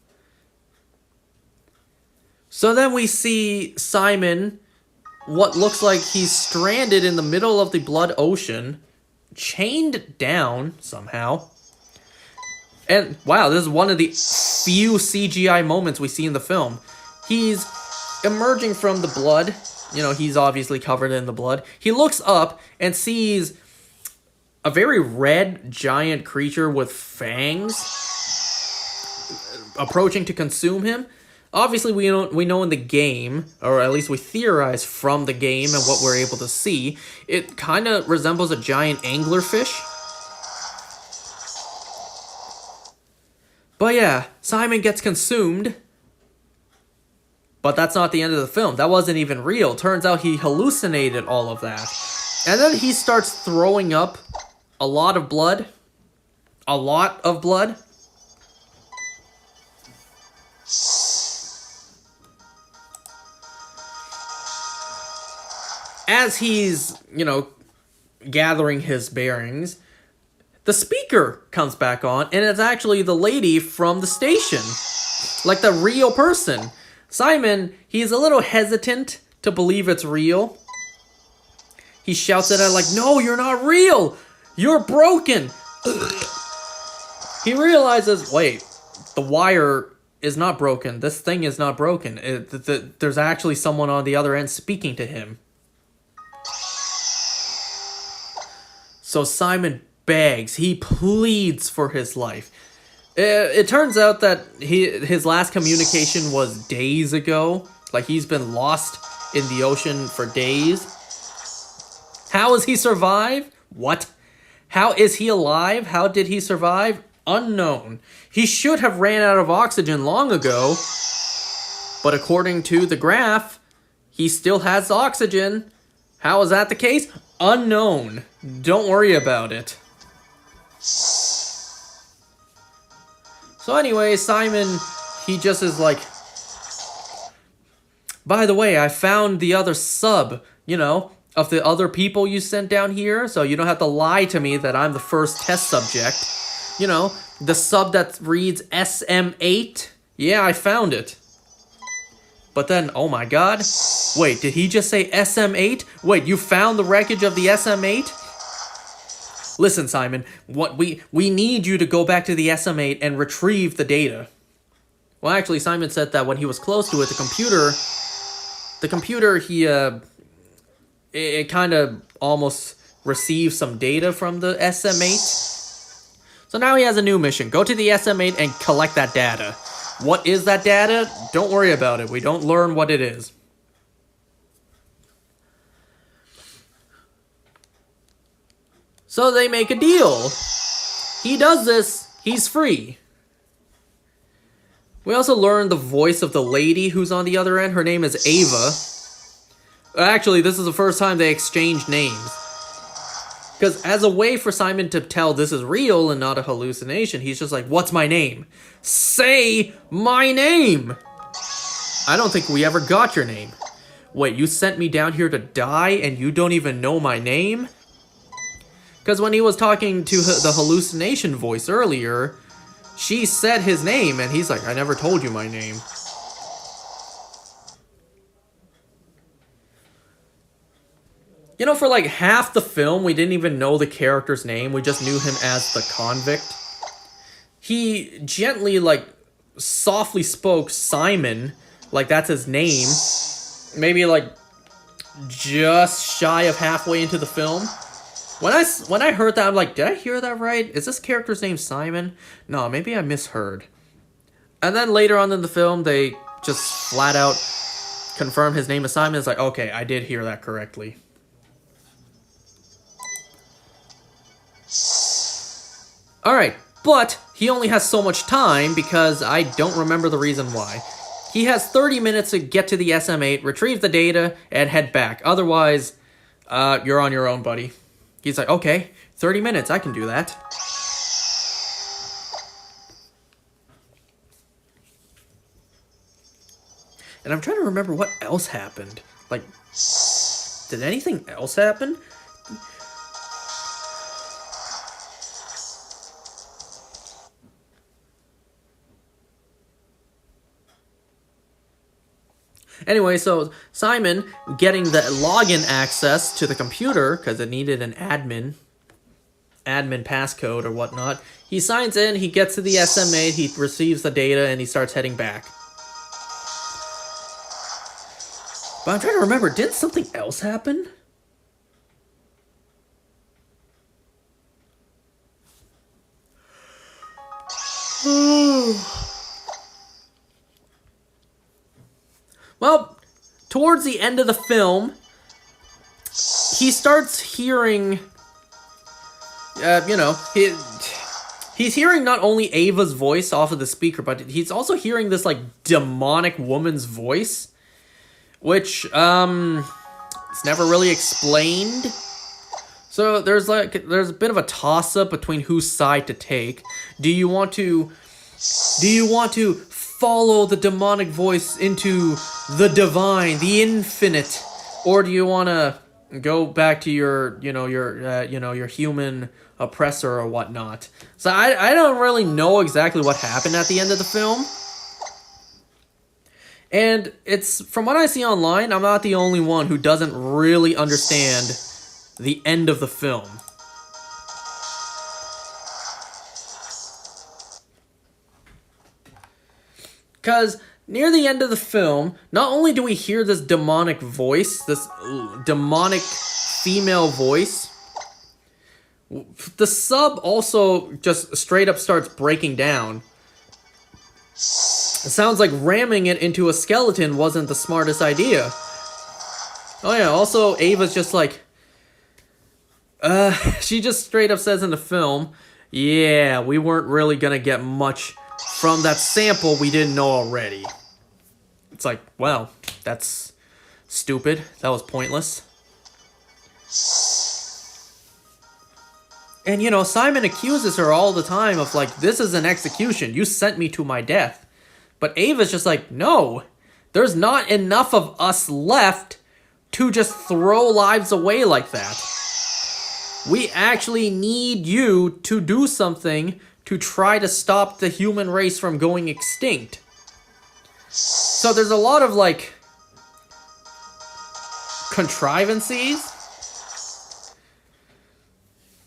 So then we see Simon, what looks like he's stranded in the middle of the blood ocean, chained down somehow. And wow, this is one of the few CGI moments we see in the film. He's emerging from the blood. You know, he's obviously covered in the blood. He looks up and sees a very red giant creature with fangs. approaching to consume him. Obviously, we know in the game, or at least we theorize from the game and what we're able to see, it kind of resembles a giant anglerfish. But yeah, Simon gets consumed. But that's not the end of the film. That wasn't even real. Turns out he hallucinated all of that. And then he starts throwing up a lot of blood. A lot of blood. As he's, gathering his bearings, the speaker comes back on, and it's actually the lady from the station. Like the real person. Simon, he's a little hesitant to believe it's real. He shouts at her like, "No, you're not real! You're broken!" He realizes, wait, the wire is not broken. This thing is not broken. There's actually someone on the other end speaking to him. So Simon begs, he pleads for his life. It turns out that his last communication was days ago. Like, he's been lost in the ocean for days. How has he survived? What? How is he alive? How did he survive? Unknown. He should have ran out of oxygen long ago. But according to the graph, he still has oxygen. How is that the case? Unknown. Don't worry about it. So anyway, Simon, he just is like, by the way, I found the other sub, of the other people you sent down here, so you don't have to lie to me that I'm the first test subject. The sub that reads SM8. Yeah, I found it. But then, oh my god. Wait, did he just say SM8? Wait, you found the wreckage of the SM8? Listen, Simon, we need you to go back to the SM8 and retrieve the data. Well, actually, Simon said that when he was close to it, the computer, it kind of almost received some data from the SM8. So now he has a new mission. Go to the SM8 and collect that data. What is that data? Don't worry about it. We don't learn what it is. So they make a deal. He does this, he's free. We also learn the voice of the lady who's on the other end. Her name is Ava. Actually, this is the first time they exchanged names. Because as a way for Simon to tell this is real and not a hallucination, he's just like, "What's my name? Say my name!" I don't think we ever got your name. Wait, you sent me down here to die and you don't even know my name? Because when he was talking to the hallucination voice earlier, she said his name and he's like, "I never told you my name." For like half the film, we didn't even know the character's name. We just knew him as the convict. He gently, softly spoke Simon, like that's his name. Maybe, just shy of halfway into the film. When I heard that, I'm like, did I hear that right? Is this character's name Simon? No, maybe I misheard. And then later on in the film, they just flat out confirm his name is Simon. It's like, okay, I did hear that correctly. Alright, but he only has so much time because I don't remember the reason why. He has 30 minutes to get to the SM8, retrieve the data, and head back. Otherwise, you're on your own, buddy. He's like, okay, 30 minutes, I can do that. And I'm trying to remember what else happened. Did anything else happen? Anyway, so Simon getting the login access to the computer, because it needed an admin passcode or whatnot. He signs in, he gets to the SM8, he receives the data, and he starts heading back. But I'm trying to remember, didn't something else happen? well, towards the end of the film, he starts hearing, he's hearing not only Ava's voice off of the speaker, but he's also hearing this, like, demonic woman's voice, which, it's never really explained. So there's a bit of a toss-up between whose side to take. Do you want to follow the demonic voice into the divine, the infinite, or do you want to go back to your human oppressor or whatnot? So I don't really know exactly what happened at the end of the film. And it's, from what I see online, I'm not the only one who doesn't really understand the end of the film. Because near the end of the film, not only do we hear this demonic voice, this demonic female voice, the sub also just straight up starts breaking down. It sounds like ramming it into a skeleton wasn't the smartest idea. Oh yeah, also Ava's just like, she just straight up says in the film, yeah, we weren't really gonna get much from that sample we didn't know already. It's like, well, that's stupid. That was pointless. And, Simon accuses her all the time of, like, this is an execution. You sent me to my death. But Ava's just like, no, there's not enough of us left to just throw lives away like that. We actually need you to do something to try to stop the human race from going extinct. So there's a lot of, like, contrivances.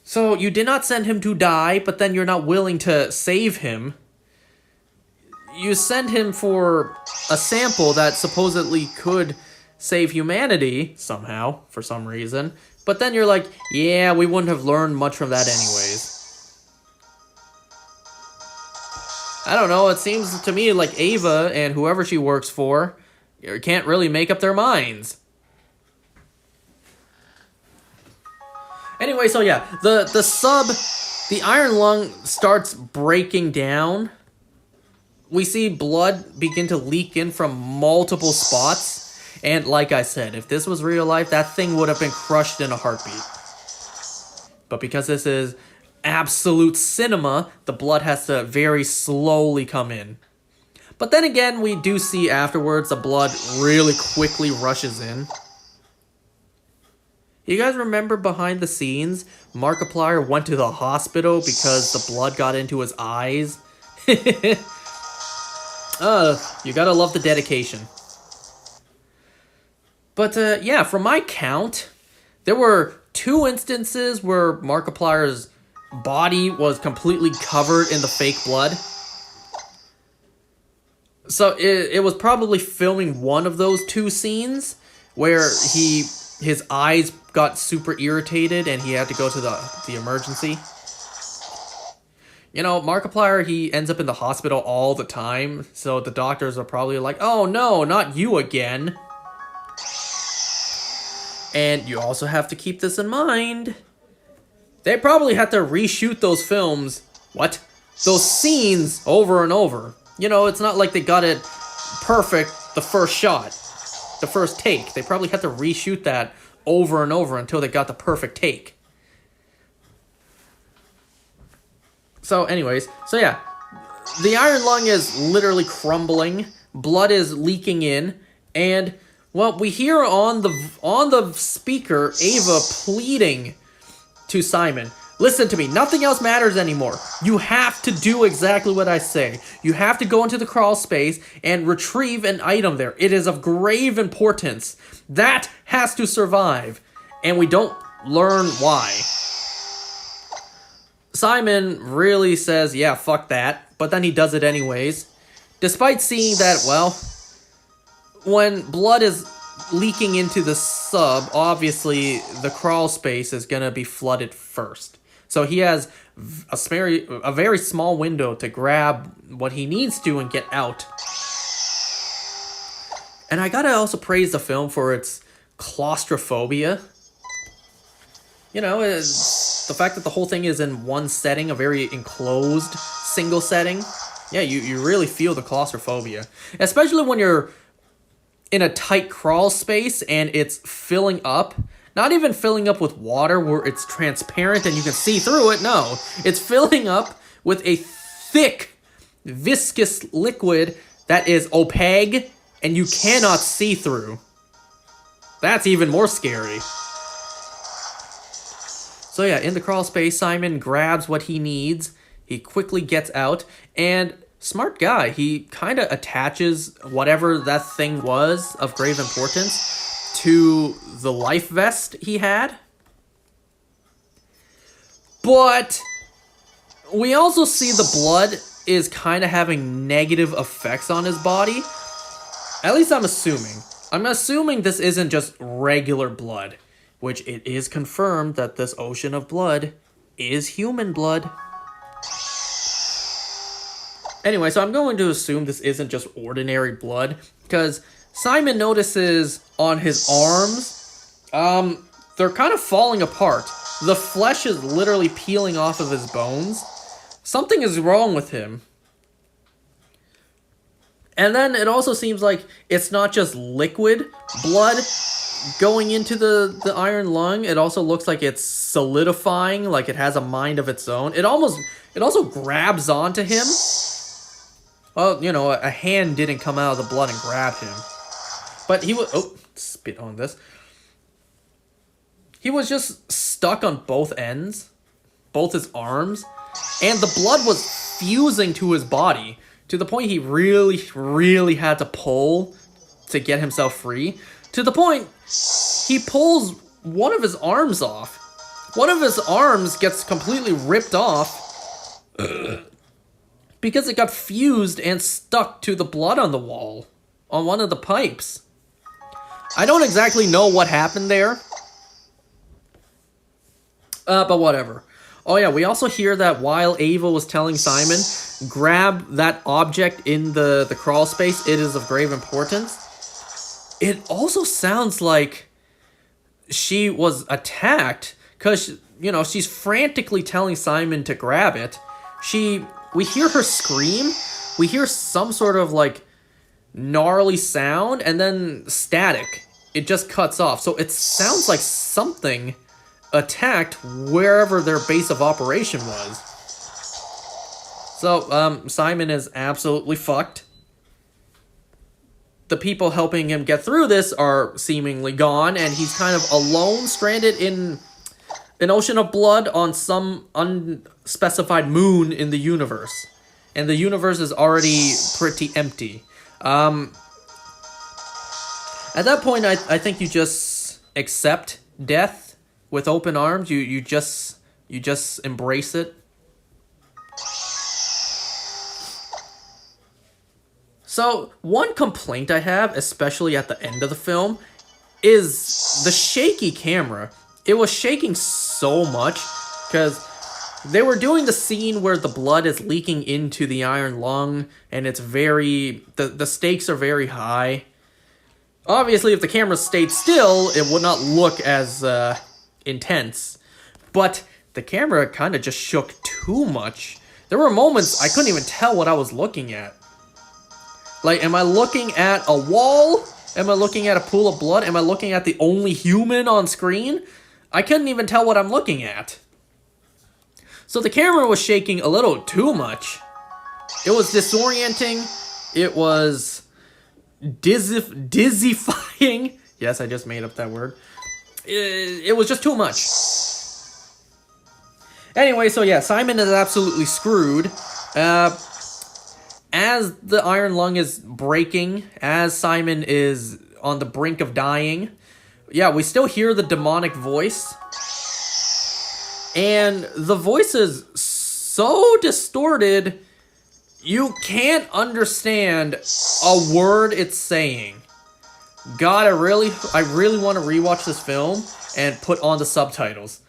So you did not send him to die, but then you're not willing to save him. You send him for a sample that supposedly could save humanity, somehow, for some reason. But then you're like, yeah, we wouldn't have learned much from that anyways. I don't know, it seems to me like Ava and whoever she works for can't really make up their minds. Anyway, so yeah, the Iron Lung starts breaking down. We see blood begin to leak in from multiple spots. And like I said, if this was real life, that thing would have been crushed in a heartbeat. But because this is absolute cinema, the blood has to very slowly come in. But then again, we do see afterwards the blood really quickly rushes in. You guys remember behind the scenes, Markiplier went to the hospital because the blood got into his eyes? You gotta love the dedication. But, yeah, from my count, there were 2 instances where Markiplier's body was completely covered in the fake blood. So it was probably filming one of those 2 scenes where his eyes got super irritated and he had to go to the emergency. Markiplier, he ends up in the hospital all the time, so the doctors are probably like, oh no, not you again. And you also have to keep this in mind. They probably had to reshoot those films, those scenes over and over. It's not like they got it perfect the first shot, the first take. They probably had to reshoot that over and over until they got the perfect take. So anyways, yeah, the Iron Lung is literally crumbling, blood is leaking in, and, well, we hear on the speaker Ava pleading to Simon, listen to me, nothing else matters anymore. You have to do exactly what I say. You have to go into the crawl space and retrieve an item there. It is of grave importance. That has to survive. And we don't learn why. Simon really says, yeah, fuck that. But then he does it anyways. Despite seeing that, well, when blood is leaking into the sub, obviously the crawl space is going to be flooded first. So he has a very small window to grab what he needs to and get out. And I gotta also praise the film for its claustrophobia. You know, it's the fact that the whole thing is in one setting, a very enclosed single setting. Yeah, you really feel the claustrophobia. Especially when you're in a tight crawl space and it's filling up. Not even filling up with water where it's transparent and you can see through it. No, it's filling up with a thick, viscous liquid that is opaque and you cannot see through. That's even more scary. So yeah, in the crawl space, Simon grabs what he needs. He quickly gets out, and smart guy, he kind of attaches whatever that thing was of grave importance to the life vest he had. But we also see the blood is kind of having negative effects on his body. At least I'm assuming. I'm assuming this isn't just regular blood, which it is confirmed that this ocean of blood is human blood. Anyway, so I'm going to assume this isn't just ordinary blood, because Simon notices on his arms, they're kind of falling apart. The flesh is literally peeling off of his bones. Something is wrong with him. And then it also seems like it's not just liquid blood going into the iron lung. It also looks like it's solidifying, like it has a mind of its own. It also grabs onto him. Well, you know, a hand didn't come out of the blood and grab him. But he was... Oh, spit on this. He was just stuck on both ends. Both his arms. And the blood was fusing to his body. To the point he really, really had to pull to get himself free. To the point he pulls one of his arms off. One of his arms gets completely ripped off. Because it got fused and stuck to the blood on the wall. On one of the pipes. I don't exactly know what happened there. But whatever. Oh yeah, we also hear that while Ava was telling Simon, grab that object in the crawl space, it is of grave importance. It also sounds like she was attacked, because, you know, she's frantically telling Simon to grab it. We hear her scream, we hear some sort of, like, gnarly sound, and then static. It just cuts off. So it sounds like something attacked wherever their base of operation was. So, Simon is absolutely fucked. The people helping him get through this are seemingly gone, and he's kind of alone, stranded in an ocean of blood on some unspecified moon in the universe. And the universe is already pretty empty. At that point, I think you just accept death with open arms. You just embrace it. So, one complaint I have, especially at the end of the film, is the shaky camera. It was shaking so much, because they were doing the scene where the blood is leaking into the iron lung, and it's very... The stakes are very high. Obviously, if the camera stayed still, it would not look as intense. But the camera kind of just shook too much. There were moments I couldn't even tell what I was looking at. Like, am I looking at a wall? Am I looking at a pool of blood? Am I looking at the only human on screen? I couldn't even tell what I'm looking at. So the camera was shaking a little too much. It was disorienting. It was dizzyfying. Yes, I just made up that word. It was just too much. Anyway, so yeah, Simon is absolutely screwed. As the iron lung is breaking, as Simon is on the brink of dying, yeah, we still hear the demonic voice. And the voice is so distorted, you can't understand a word it's saying. God, I really want to rewatch this film and put on the subtitles.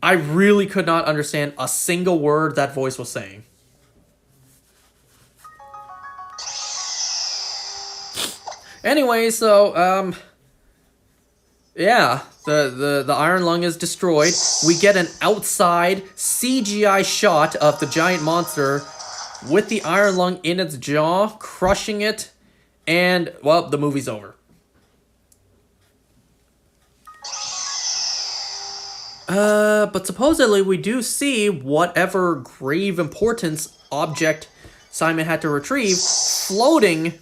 I really could not understand a single word that voice was saying. Anyway, so, yeah, the Iron Lung is destroyed. We get an outside CGI shot of the giant monster with the Iron Lung in its jaw, crushing it, and, well, the movie's over. But supposedly we do see whatever grave importance object Simon had to retrieve floating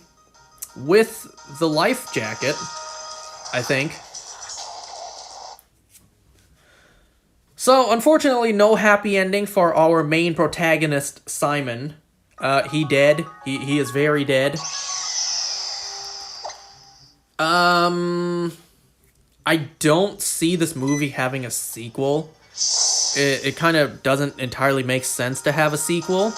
with the life jacket, I think. So, unfortunately, no happy ending for our main protagonist, Simon. He dead. He is very dead. I don't see this movie having a sequel. It kind of doesn't entirely make sense to have a sequel.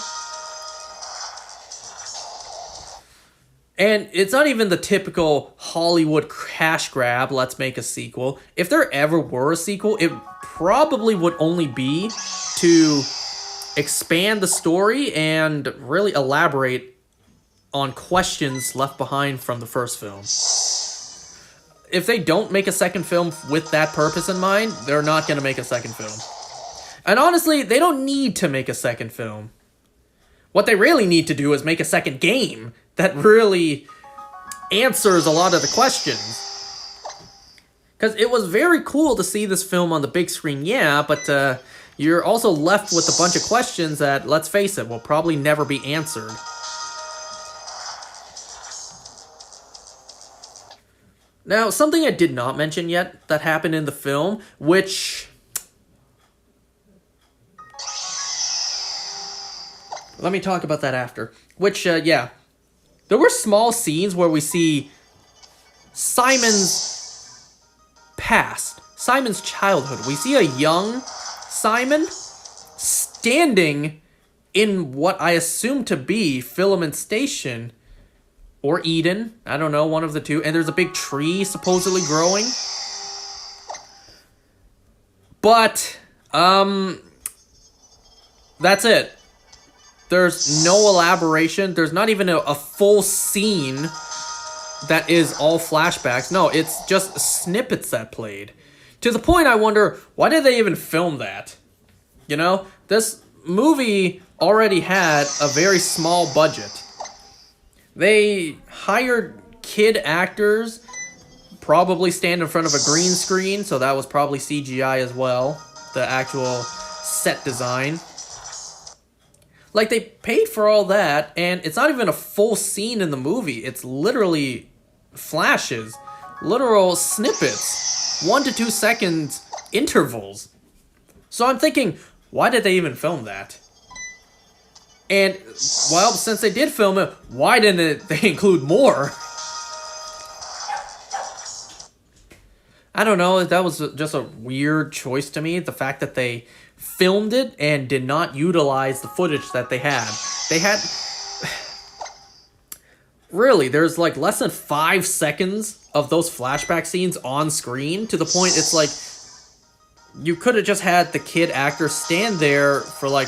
And it's not even the typical Hollywood cash grab, let's make a sequel. If there ever were a sequel, it probably would only be to expand the story and really elaborate on questions left behind from the first film. If they don't make a second film with that purpose in mind, they're not going to make a second film. And honestly, they don't need to make a second film. What they really need to do is make a second game that really answers a lot of the questions. Because it was very cool to see this film on the big screen, yeah, but you're also left with a bunch of questions that, let's face it, will probably never be answered. Now, something I did not mention yet that happened in the film, which... let me talk about that after. Which, yeah. There were small scenes where we see Simon's past, Simon's childhood. We see a young Simon standing in what I assume to be Filament Station, or Eden, I don't know, one of the two, and there's a big tree supposedly growing. But, that's it. There's no elaboration. There's not even a full scene that is all flashbacks. No, it's just snippets that played. To the point I wonder, why did they even film that? You know, this movie already had a very small budget. They hired kid actors, probably stand in front of a green screen, so that was probably CGI as well, the actual set design. Like, they paid for all that, and it's not even a full scene in the movie. It's literally flashes, literal snippets, 1 to 2 seconds intervals. So I'm thinking, why did they even film that? And, well, since they did film it, why didn't they include more? I don't know, that was just a weird choice to me, the fact that they filmed it and did not utilize the footage that they had. They had... really, there's like less than 5 seconds of those flashback scenes on screen, to the point it's like, you could have just had the kid actor stand there for like,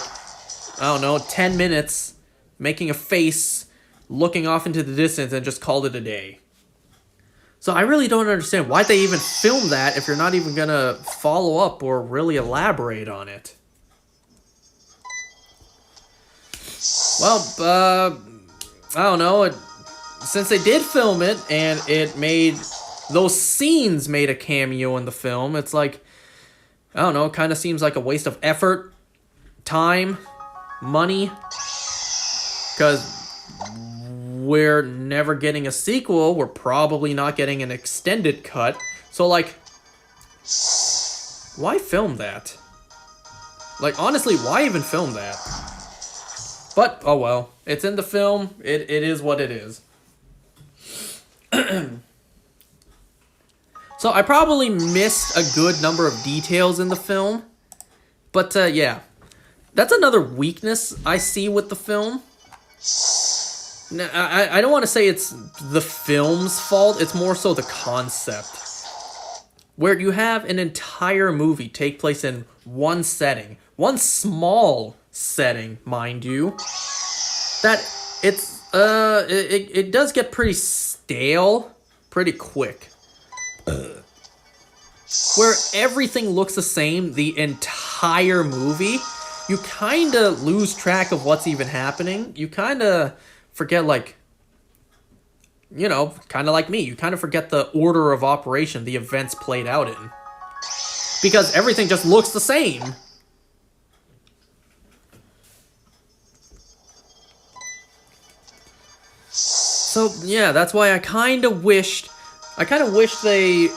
I don't know, 10 minutes, making a face, looking off into the distance, and just called it a day. So I really don't understand why they even film that if you're not even gonna follow up or really elaborate on it. Well, I don't know, since they did film it, and it made, those scenes made a cameo in the film, it's like, I don't know, it kind of seems like a waste of effort, time, money, because we're never getting a sequel, we're probably not getting an extended cut, so like, why film that? Like, honestly, why even film that? But, oh well, it's in the film, it is what it is. So I probably missed a good number of details in the film, but yeah, that's another weakness I see with the film. Now, I don't want to say it's the film's fault, it's more so the concept. Where you have an entire movie take place in one setting, one small setting, mind you, that it does get pretty stale pretty quick. Where everything looks the same the entire movie, you kind of lose track of what's even happening. You kind of forget, like, you know, kind of like me. You kind of forget the order of operation the events played out in. Because everything just looks the same. So, yeah, that's why I kind of wish they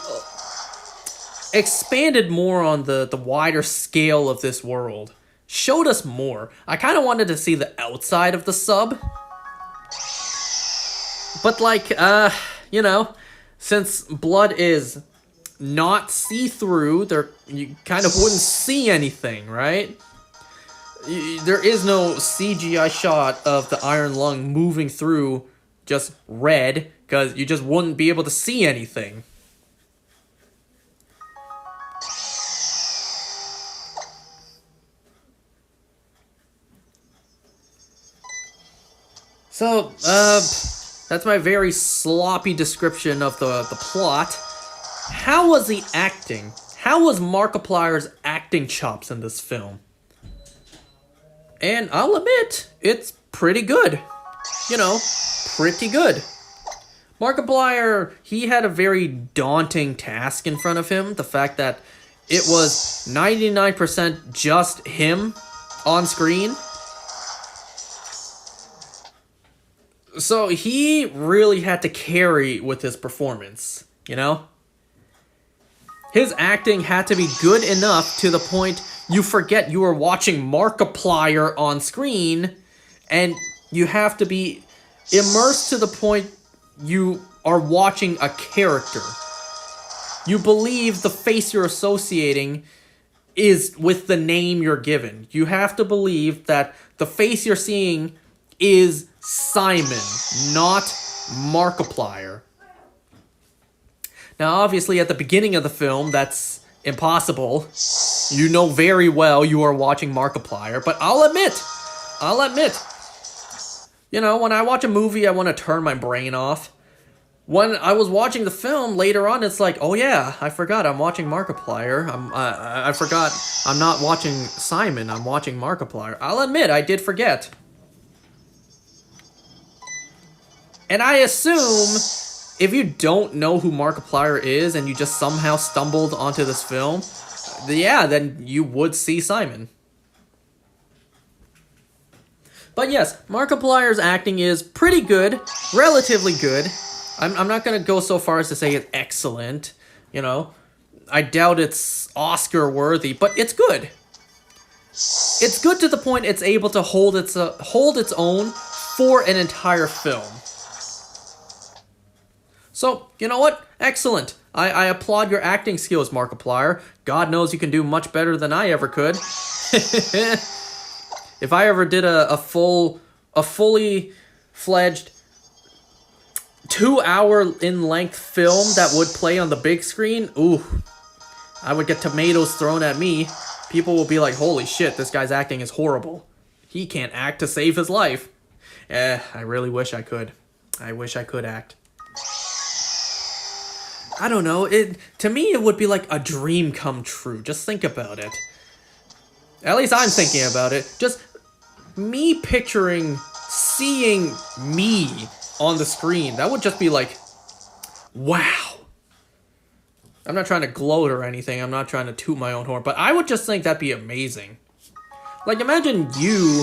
expanded more on the wider scale of this world. Showed us more. I kind of wanted to see the outside of the sub. But, like, you know, since blood is not see-through, you kind of wouldn't see anything, right? There is no CGI shot of the Iron Lung moving through just red, because you just wouldn't be able to see anything. So, that's my very sloppy description of the plot. How was the acting? How was Markiplier's acting chops in this film? And I'll admit, it's pretty good. You know, pretty good. Markiplier, he had a very daunting task in front of him. The fact that it was 99% just him on screen. So he really had to carry with his performance, you know? His acting had to be good enough to the point you forget you are watching Markiplier on screen, and you have to be immersed to the point you are watching a character. You believe the face you're associating is with the name you're given. You have to believe that the face you're seeing is Simon, not Markiplier. Now, obviously, at the beginning of the film, that's impossible. You know very well you are watching Markiplier, but I'll admit, you know, when I watch a movie, I want to turn my brain off. When I was watching the film, later on, it's like, oh yeah, I forgot I'm watching Markiplier. I forgot I'm not watching Simon, I'm watching Markiplier. I'll admit, I did forget. And I assume, if you don't know who Markiplier is and you just somehow stumbled onto this film, yeah, then you would see Simon. But yes, Markiplier's acting is pretty good, relatively good. I'm not going to go so far as to say it's excellent, you know. I doubt it's Oscar-worthy, but it's good. It's good to the point it's able to hold its own for an entire film. So, you know what? Excellent. I applaud your acting skills, Markiplier. God knows you can do much better than I ever could. If I ever did a fully fledged 2-hour in length film that would play on the big screen, ooh, I would get tomatoes thrown at me. People will be like, holy shit, this guy's acting is horrible. He can't act to save his life. I really wish I could. I wish I could act. I don't know, to me it would be like a dream come true. Just think about it. At least I'm thinking about it. Just me picturing seeing me on the screen. That would just be like, wow. I'm not trying to gloat or anything. I'm not trying to toot my own horn. But I would just think that'd be amazing. Like, imagine you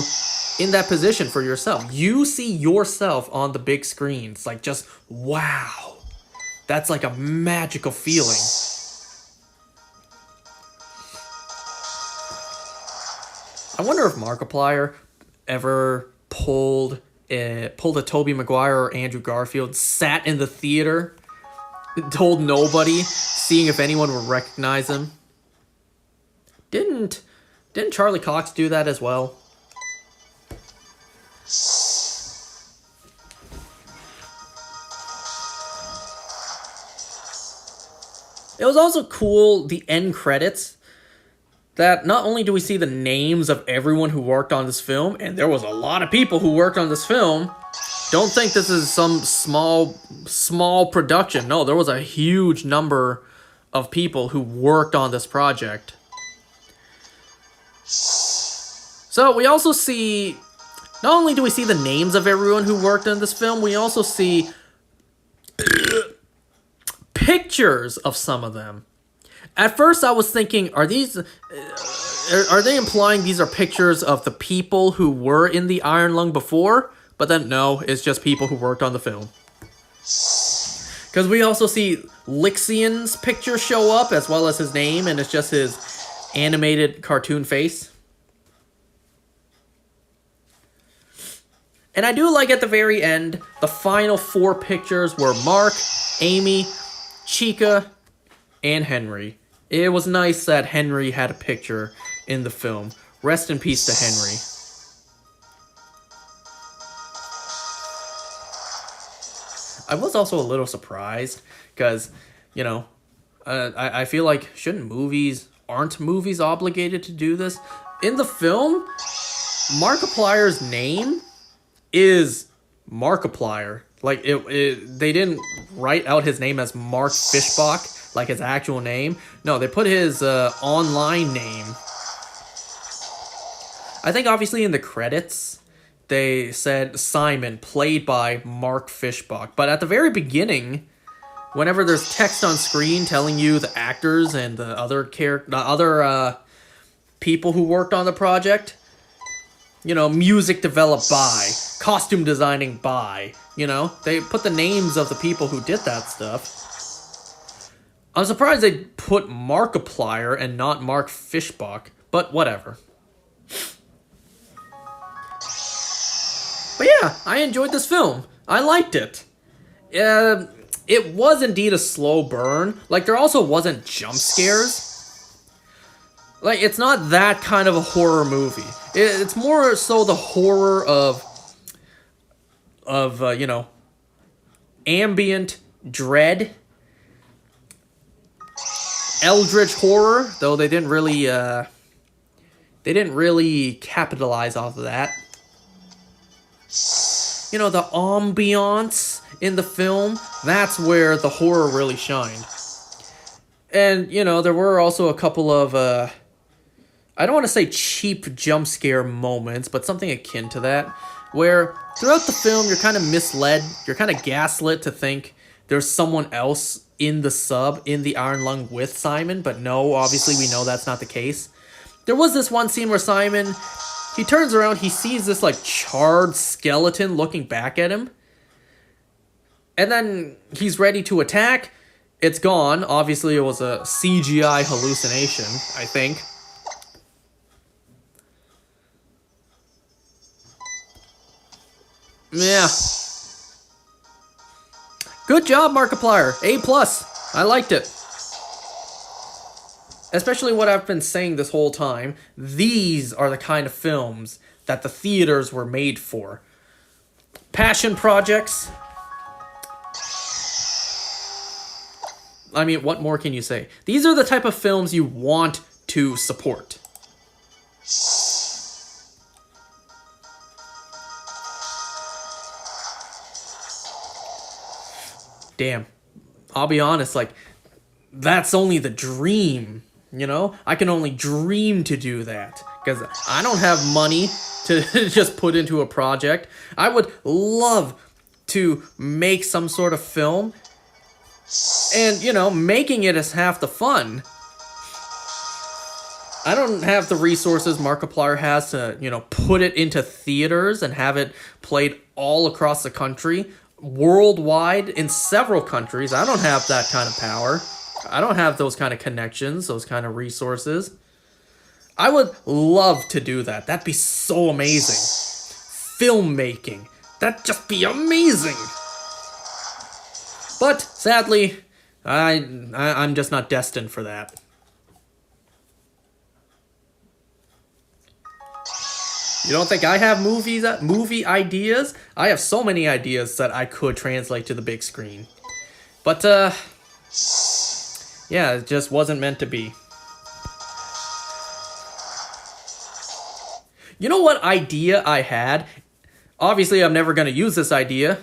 in that position for yourself. You see yourself on the big screen. It's like, just, wow. That's like a magical feeling. I wonder if Markiplier ever pulled a Tobey Maguire or Andrew Garfield, sat in the theater, told nobody, seeing if anyone would recognize him. Didn't Charlie Cox do that as well? It was also cool, the end credits, that not only do we see the names of everyone who worked on this film, and there was a lot of people who worked on this film, Don't think this is some small production. No, there was a huge number of people who worked on this project. So we also see, not only do we see the names of everyone who worked on this film, we also see pictures of some of them. At first I was thinking, are they implying these are pictures of the people who were in the Iron Lung before? But then no, it's just people who worked on the film. Because we also see Lixian's picture show up, as well as his name, and it's just his animated cartoon face. And I do like at the very end, the final 4 pictures were Mark, Amy, Chica, and Henry. It was nice that Henry had a picture in the film. Rest in peace to Henry. I was also a little surprised, because, you know, I feel like, aren't movies obligated to do this? In the film, Markiplier's name is Markiplier. Like, they didn't write out his name as Mark Fishbach, like his actual name. No, they put his online name. I think obviously in the credits, they said Simon, played by Mark Fishbach. But at the very beginning, whenever there's text on screen telling you the actors and the other people who worked on the project, you know, music developed by, costume designing by, you know, they put the names of the people who did that stuff. I'm surprised they put Markiplier and not Mark Fishbach, but whatever. But yeah, I enjoyed this film. I liked it. It was indeed a slow burn. Like, there also wasn't jump scares. Like, it's not that kind of a horror movie. It's more so the horror of you know, ambient dread, eldritch horror. Though they didn't really capitalize off of that. You know, the ambiance in the film, that's where the horror really shined. And, you know, there were also a couple of, I don't want to say cheap jump scare moments, but something akin to that, where throughout the film you're kind of misled, you're kind of gaslit to think there's someone else in the sub, in the Iron Lung with Simon, but no, obviously we know that's not the case. There was this one scene where Simon, he turns around, he sees this, like, charred skeleton looking back at him. And then he's ready to attack. It's gone. Obviously, it was a CGI hallucination, I think. Yeah. Good job, Markiplier. A+. I liked it. Especially what I've been saying this whole time, these are the kind of films that the theaters were made for. Passion projects. I mean, what more can you say? These are the type of films you want to support. Damn. I'll be honest, like, that's only the dream. You know, I can only dream to do that, because I don't have money to just put into a project. I would love to make some sort of film, and, you know, making it is half the fun. I don't have the resources Markiplier has to, you know, put it into theaters and have it played all across the country, worldwide, in several countries. I don't have that kind of power. I don't have those kind of connections, those kind of resources. I would love to do that. That'd be so amazing. Filmmaking. That'd just be amazing. But, sadly, I'm just not destined for that. You don't think I have movie ideas? I have so many ideas that I could translate to the big screen. But, yeah, it just wasn't meant to be. You know what idea I had? Obviously, I'm never going to use this idea.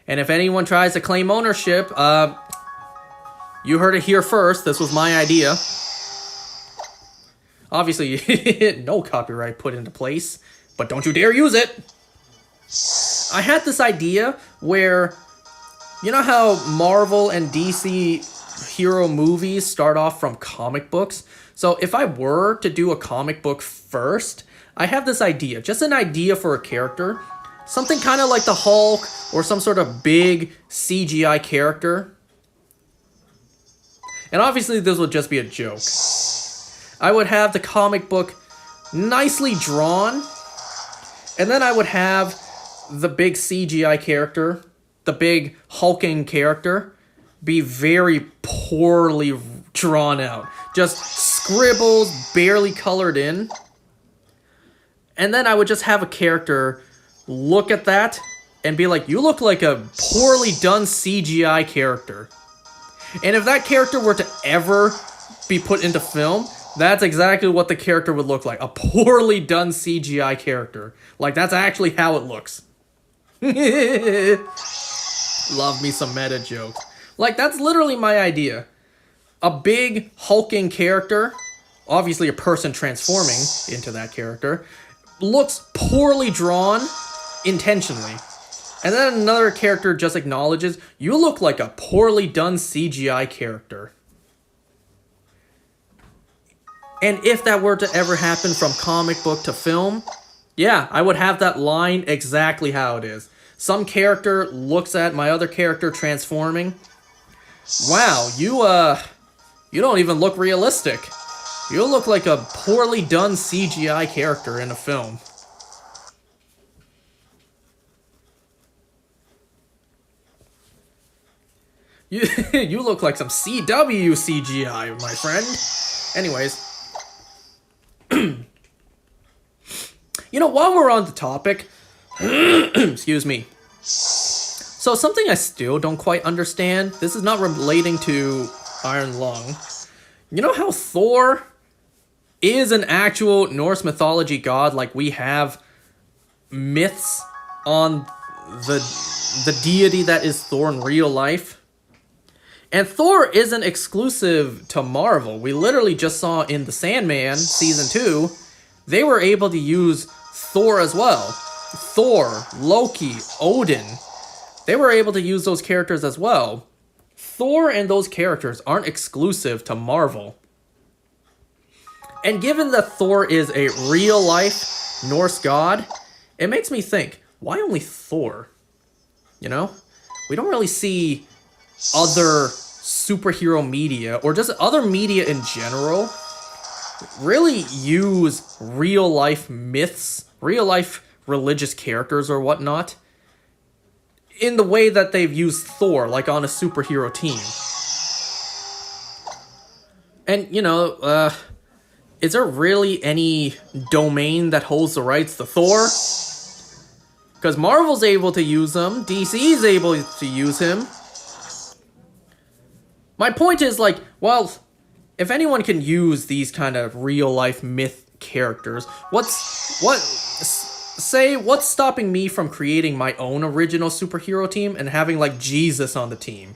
And if anyone tries to claim ownership, you heard it here first. This was my idea. Obviously, no copyright put into place, but don't you dare use it. I had this idea where, you know how Marvel and DC hero movies start off from comic books? So if I were to do a comic book first, I have this idea, just an idea for a character. Something kind of like the Hulk or some sort of big CGI character. And obviously this would just be a joke. I would have the comic book nicely drawn. And then I would have the big CGI character, the big hulking character, be very poorly drawn out. Just scribbles, barely colored in. And then I would just have a character look at that and be like, you look like a poorly done CGI character. And if that character were to ever be put into film, that's exactly what the character would look like. A poorly done CGI character. Like, that's actually how it looks. Love me some meta jokes. Like, that's literally my idea. A big hulking character, obviously a person transforming into that character, looks poorly drawn intentionally. And then another character just acknowledges, you look like a poorly done CGI character. And if that were to ever happen from comic book to film, yeah, I would have that line exactly how it is. Some character looks at my other character transforming. Wow, you don't even look realistic. You look like a poorly done CGI character in a film. You look like some CW CGI, my friend. Anyways. You know, while we're on the topic, excuse me. So something I still don't quite understand, this is not relating to Iron Lung. You know how Thor is an actual Norse mythology god, like we have myths on the deity that is Thor in real life? And Thor isn't exclusive to Marvel. We literally just saw in The Sandman, Season 2, they were able to use Thor as well. Thor, Loki, Odin. They were able to use those characters as well. Thor and those characters aren't exclusive to Marvel. And given that Thor is a real-life Norse god, it makes me think, why only Thor? You know? We don't really see other superhero media, or just other media in general, really use real-life myths, real-life religious characters or whatnot, in the way that they've used Thor, like on a superhero team. And, you know, is there really any domain that holds the rights to Thor? Because Marvel's able to use them, DC's able to use him. My point is, like, well, if anyone can use these kind of real-life myth characters, what's stopping me from creating my own original superhero team and having, like, Jesus on the team?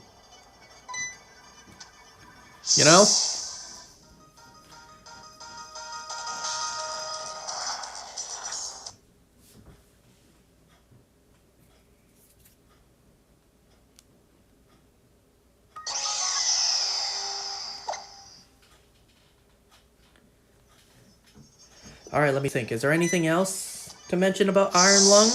You know? Alright, let me think. Is there anything else to mention about Iron Lung?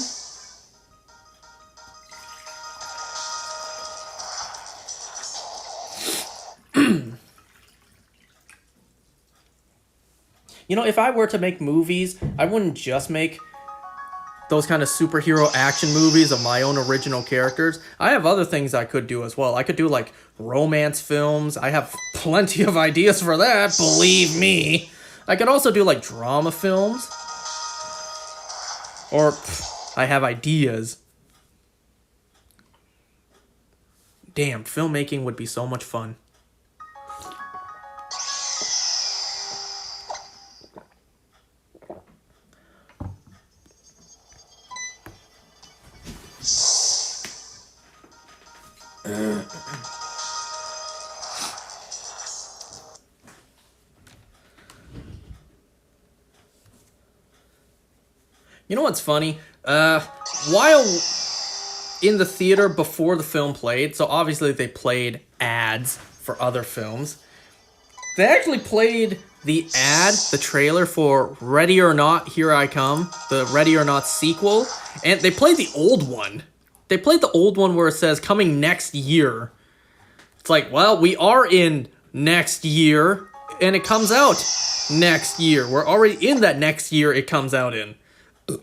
You know, if I were to make movies, I wouldn't just make those kind of superhero action movies of my own original characters. I have other things I could do as well. I could do, like, romance films. I have plenty of ideas for that, believe me. I could also do, like, drama films. Or, I have ideas. Damn, filmmaking would be so much fun. You know what's funny? While in the theater before the film played, so obviously they played ads for other films. They actually played the trailer for Ready or Not, Here I Come, the Ready or Not sequel, and they played the old one. They played the old one where it says coming next year. It's like, well, we are in next year, and it comes out next year. We're already in that next year it comes out in. I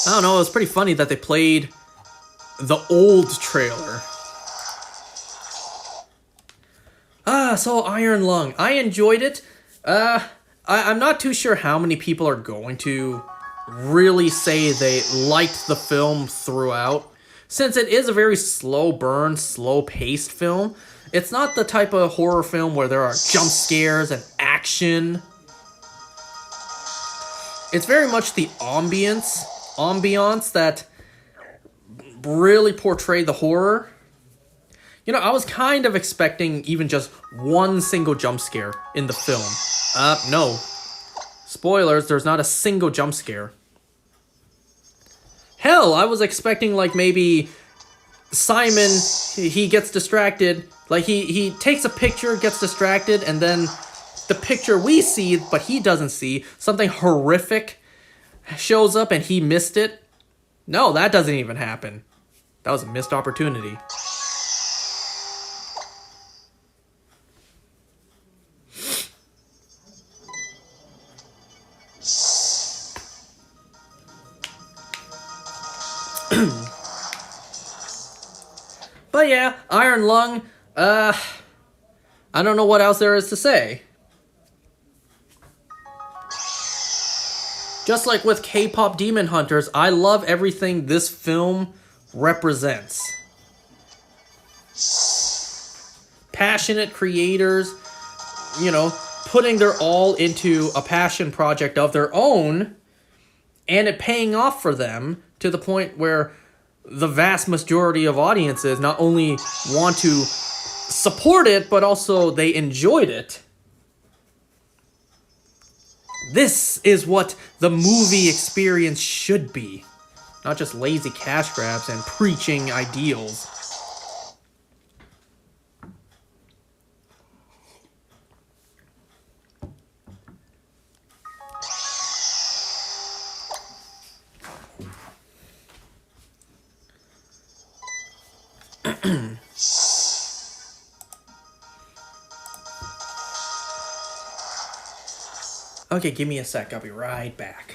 don't know, it was pretty funny that they played the old trailer. So Iron Lung. I enjoyed it. I'm not too sure how many people are going to really say they liked the film throughout. Since it is a very slow burn, slow-paced film, it's not the type of horror film where there are jump scares and action. It's very much the ambiance that really portray the horror. You know, I was kind of expecting even just one single jump scare in the film. No. Spoilers, there's not a single jump scare. Hell, I was expecting, like, maybe Simon, he gets distracted. Like, he takes a picture, gets distracted, and then the picture we see, but he doesn't see, something horrific shows up and he missed it. No, that doesn't even happen. That was a missed opportunity. But yeah, Iron Lung, I don't know what else there is to say. Just like with K-pop Demon Hunters, I love everything this film represents. Passionate creators, you know, putting their all into a passion project of their own, and it paying off for them to the point where the vast majority of audiences not only want to support it, but also they enjoyed it. This is what the movie experience should be. Not just lazy cash grabs and preaching ideals. Okay, give me a sec. I'll be right back.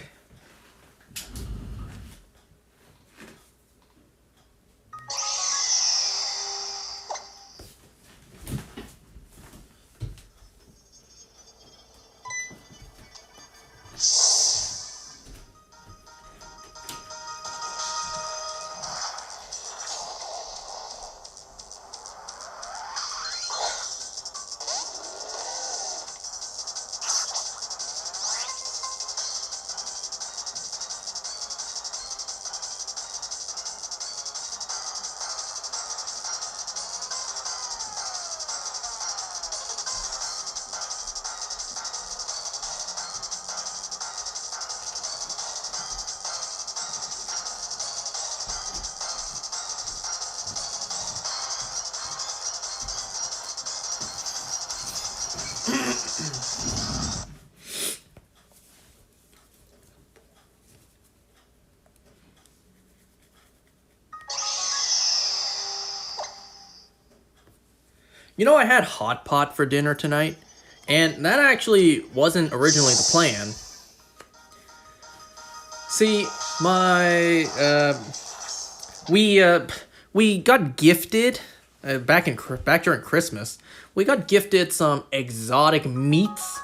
You know, I had hot pot for dinner tonight, and that actually wasn't originally the plan. See, we got gifted back during Christmas. We got gifted some exotic meats.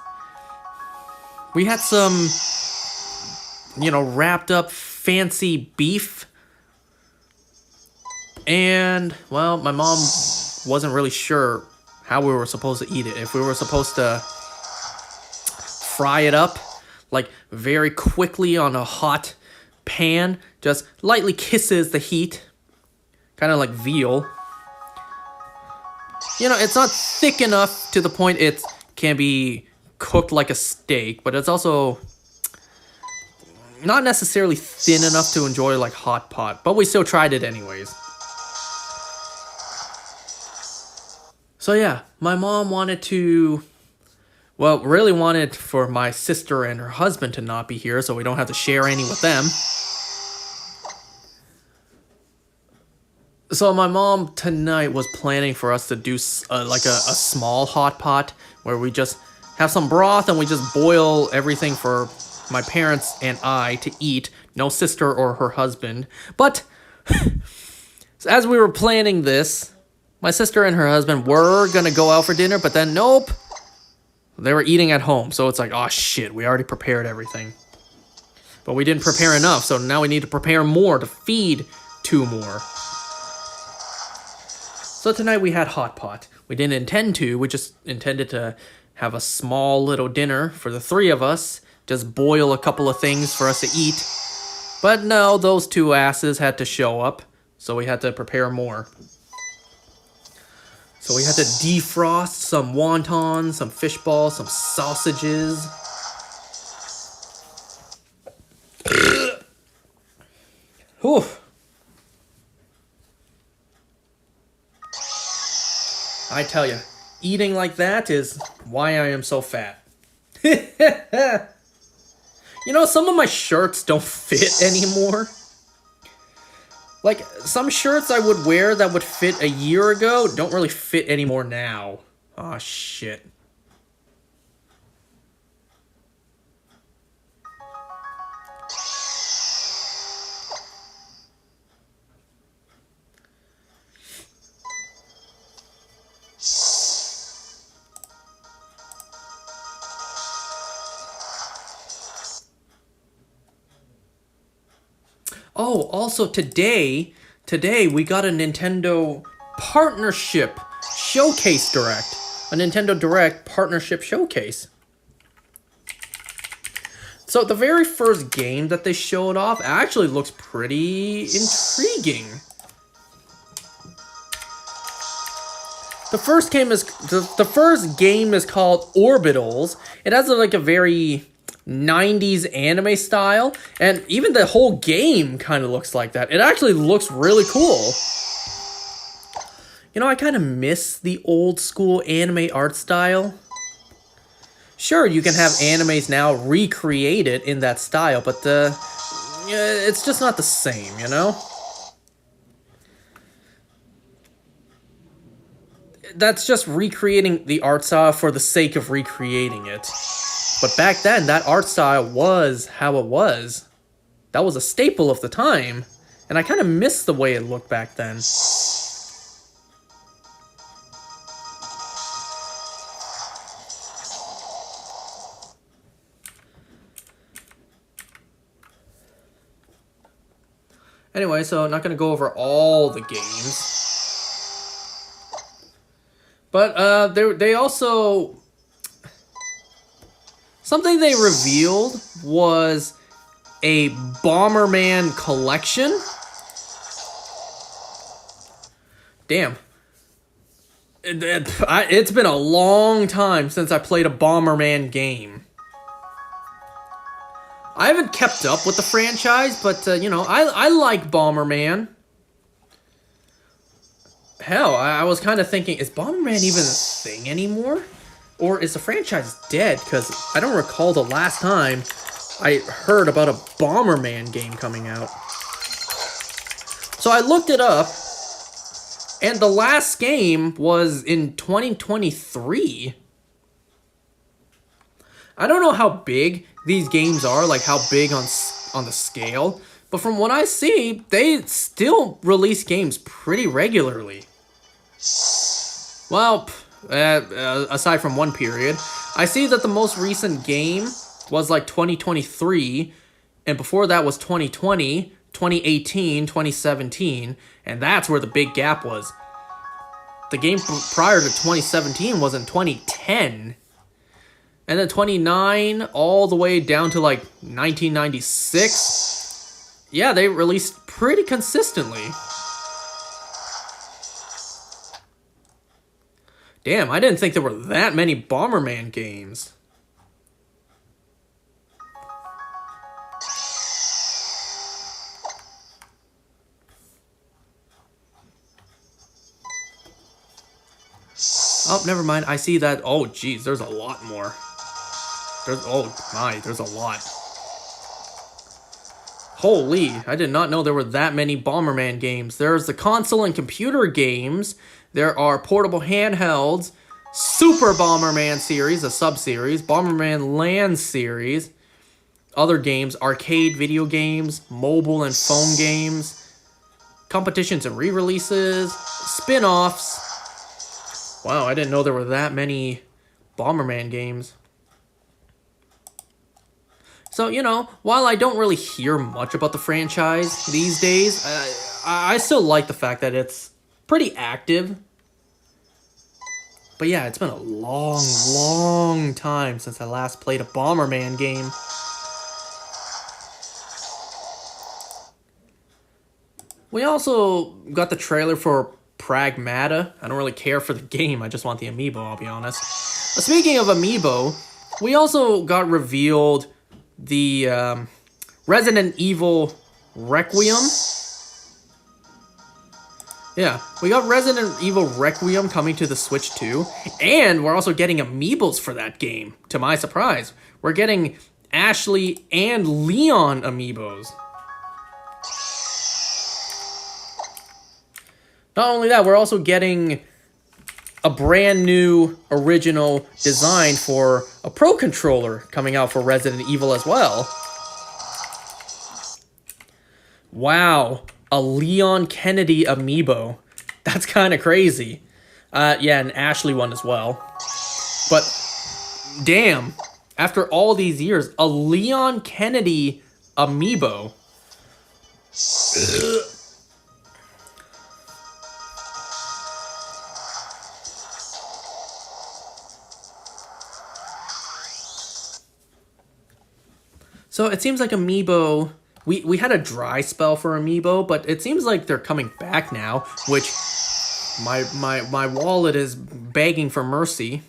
We had some, you know, wrapped up fancy beef. And, well, my mom wasn't really sure how we were supposed to eat it. If we were supposed to fry it up, like, very quickly on a hot pan, just lightly kisses the heat, kind of like veal. You know, it's not thick enough to the point it can be cooked like a steak, but it's also not necessarily thin enough to enjoy like hot pot, but we still tried it anyways. So yeah, my mom wanted to, well, really wanted for my sister and her husband to not be here so we don't have to share any with them. So my mom tonight was planning for us to do like a small hot pot where we just have some broth and we just boil everything for my parents and I to eat. No sister or her husband. But as we were planning this, my sister and her husband were gonna go out for dinner, but then nope. They were eating at home, so it's like, oh shit, we already prepared everything. But we didn't prepare enough, so now we need to prepare more to feed 2 more. So tonight we had hot pot. We didn't intend to, we just intended to have a small little dinner for the 3 of us. Just boil a couple of things for us to eat. But no, those 2 asses had to show up, so we had to prepare more. So we had to defrost some wontons, some fish balls, some sausages. Whew. I tell you, eating like that is why I am so fat. You know, some of my shirts don't fit anymore. Like, some shirts I would wear that would fit a year ago don't really fit anymore now. Aw, shit. Oh, also today we got a Nintendo partnership showcase direct. A Nintendo Direct partnership showcase. So the very first game that they showed off actually looks pretty intriguing. The first game is called Orbitals. It has like a very 90s anime style, and even the whole game kind of looks like that. It actually looks really cool. You know, I kind of miss the old school anime art style. Sure, you can have animes now recreated in that style, but it's just not the same, you know? That's just recreating the art style for the sake of recreating it. But back then, that art style was how it was. That was a staple of the time. And I kind of miss the way it looked back then. Anyway, so I'm not going to go over all the games. But they also... Something they revealed was a Bomberman collection. Damn. It's been a long time since I played a Bomberman game. I haven't kept up with the franchise, but, you know, I like Bomberman. Hell, I was kind of thinking, is Bomberman even a thing anymore? Or is the franchise dead? Because I don't recall the last time I heard about a Bomberman game coming out. So I looked it up, and the last game was in 2023. I don't know how big these games are, like how big on the scale, but from what I see, they still release games pretty regularly. Well, aside from one period, I see that the most recent game was like 2023, and before that was 2020, 2018, 2017, and that's where the big gap was. The game prior to 2017 was in 2010, and then 29 all the way down to like 1996. Yeah, they released pretty consistently. Damn, I didn't think there were that many Bomberman games. Oh, never mind. I see that. Oh, geez, there's a lot more. Oh my, there's a lot. Holy, I did not know there were that many Bomberman games. There's the console and computer games. There are portable handhelds, Super Bomberman series, a sub-series, Bomberman Land series, other games, arcade video games, mobile and phone games, competitions and re-releases, spin-offs. Wow, I didn't know there were that many Bomberman games. So, you know, while I don't really hear much about the franchise these days, I still like the fact that it's pretty active. But yeah, it's been a long, long time since I last played a Bomberman game. We also got the trailer for Pragmata. I don't really care for the game, I just want the amiibo, I'll be honest. Speaking of amiibo, we also got revealed the Resident Evil Requiem. Yeah, we got Resident Evil Requiem coming to the Switch too, and we're also getting amiibos for that game, to my surprise. We're getting Ashley and Leon amiibos. Not only that, we're also getting a brand new original design for a Pro Controller coming out for Resident Evil as well. Wow, a Leon Kennedy amiibo. That's kind of crazy. Yeah, an Ashley one as well. But damn, after all these years, a Leon Kennedy amiibo. So it seems like amiibo, we had a dry spell for amiibo, but it seems like they're coming back now, which my wallet is begging for mercy.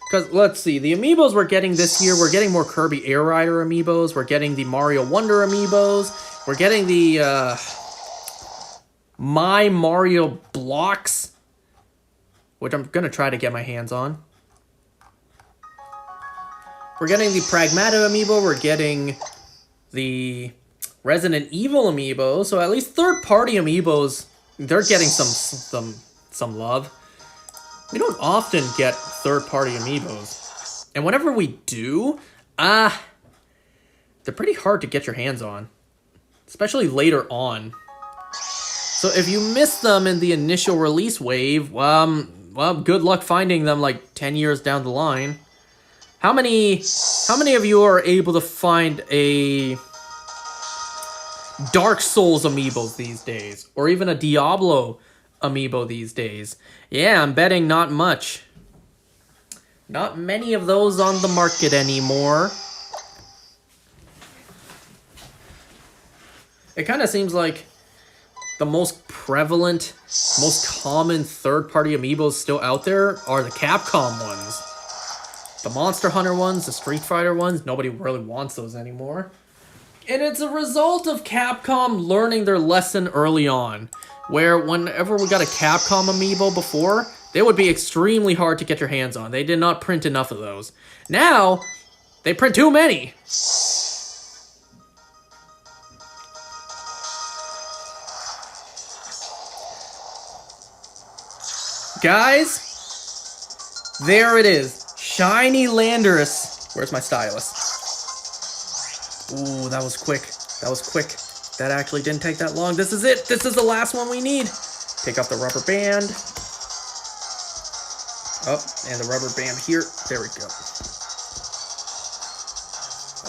Because let's see, the amiibos we're getting this year, we're getting more Kirby Air Rider amiibos, we're getting the Mario Wonder amiibos, we're getting the My Mario Blocks, which I'm gonna try to get my hands on. We're getting the Pragmata amiibo, we're getting the Resident Evil amiibo, so at least third-party amiibos, they're getting some love. We don't often get third-party amiibos. And whenever we do, they're pretty hard to get your hands on. Especially later on. So if you miss them in the initial release wave, well, good luck finding them like 10 years down the line. How many of you are able to find a Dark Souls amiibo these days? Or even a Diablo amiibo these days? Yeah, I'm betting not much. Not many of those on the market anymore. It kind of seems like the most prevalent, most common third-party amiibos still out there are the Capcom ones. The Monster Hunter ones, the Street Fighter ones, nobody really wants those anymore. And it's a result of Capcom learning their lesson early on, where whenever we got a Capcom amiibo before, they would be extremely hard to get your hands on. They did not print enough of those. Now, they print too many. Guys, there it is. Shiny Landorus. Where's my stylus? Ooh, that was quick. That was quick. That actually didn't take that long. This is it. This is the last one we need. Take off the rubber band. Oh, and the rubber band here. There we go.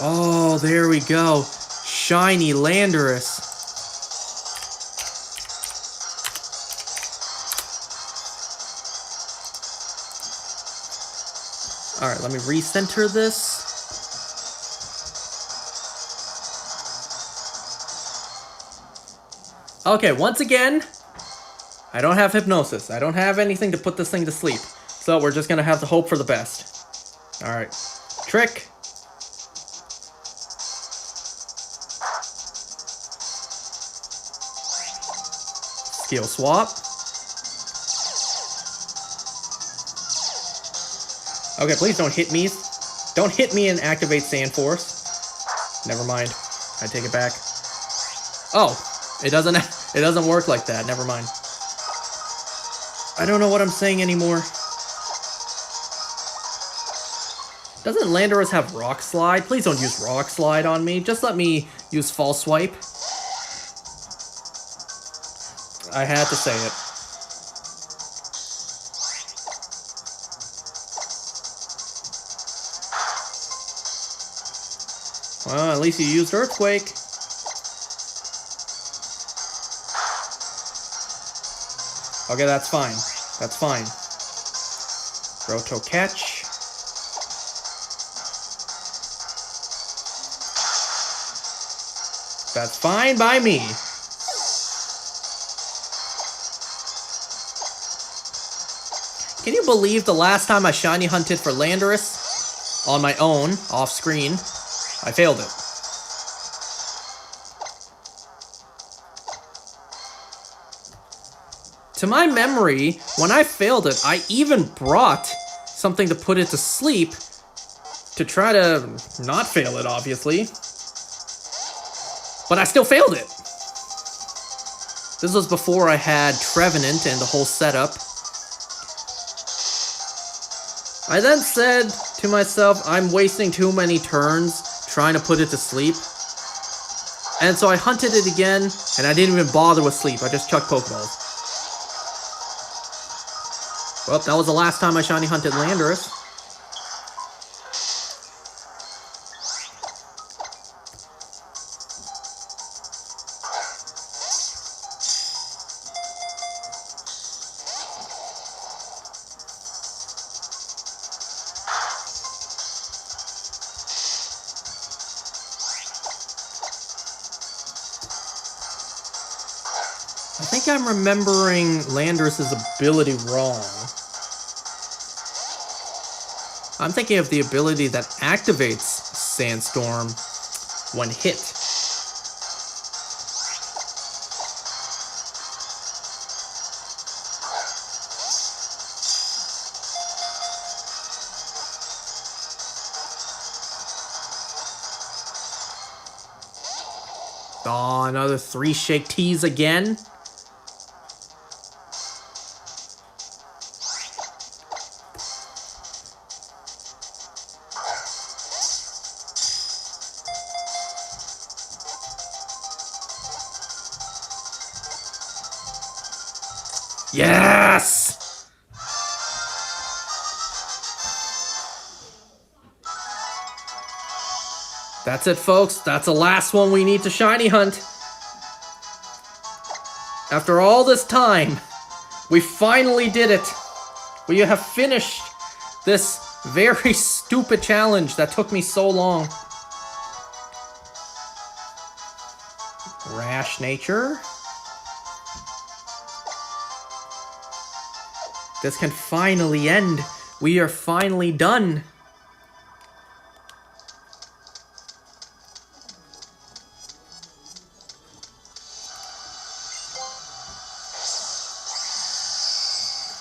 Oh, there we go. Shiny Landorus. Alright, let me recenter this. Okay, once again, I don't have hypnosis. I don't have anything to put this thing to sleep. So we're just gonna have to hope for the best. Alright. Trick. Skill swap. Okay, please don't hit me. Don't hit me and activate Sand Force. Never mind. I take it back. Oh, it doesn't work like that. Never mind. I don't know what I'm saying anymore. Doesn't Landorus have Rock Slide? Please don't use Rock Slide on me. Just let me use False Swipe. I had to say it. Well, at least you used Earthquake. Okay, that's fine. That's fine. Roto Catch. That's fine by me. Can you believe the last time I shiny hunted for Landorus on my own, off screen, I failed it. To my memory, when I failed it, I even brought something to put it to sleep to try to not fail it, obviously. But I still failed it. This was before I had Trevenant and the whole setup. I then said to myself, I'm wasting too many turns trying to put it to sleep. And so I hunted it again, and I didn't even bother with sleep. I just chucked Pokeballs. Well, that was the last time I shiny hunted Landorus. I think I'm remembering Landorus' ability wrong. I'm thinking of the ability that activates Sandstorm when hit. Oh, another 3 Shake Teas again. Yes! That's it, folks. That's the last one we need to shiny hunt. After all this time, we finally did it. We have finished this very stupid challenge that took me so long. Rash Nature. This can finally end. We are finally done.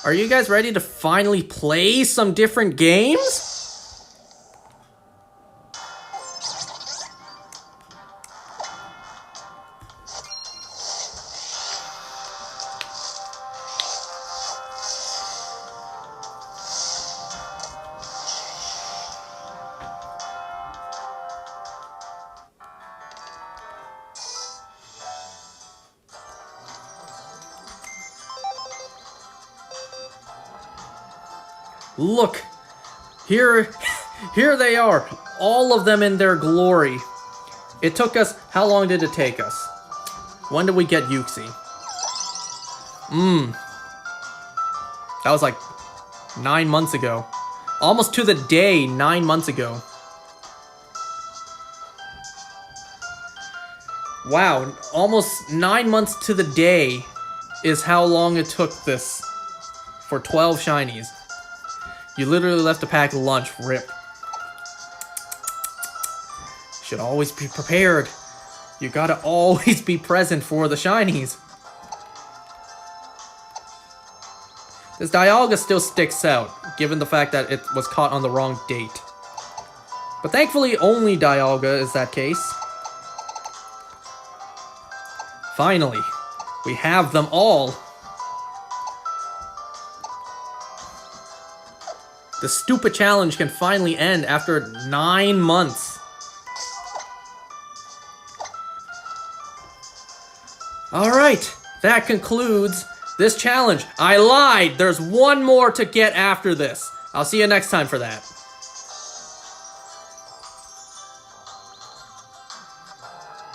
Are you guys ready to finally play some different games? Look, here they are, all of them in their glory. It took us, how long did it take us? When did we get Yuxi? That was like 9 months ago. Almost to the day, 9 months ago. Wow, almost 9 months to the day is how long it took this for 12 shinies. You literally left a pack of lunch, rip. Should always be prepared. You gotta always be present for the shinies. This Dialga still sticks out, given the fact that it was caught on the wrong date. But thankfully, only Dialga is that case. Finally, we have them all. The stupid challenge can finally end after 9 months. Alright, that concludes this challenge. I lied! There's one more to get after this. I'll see you next time for that.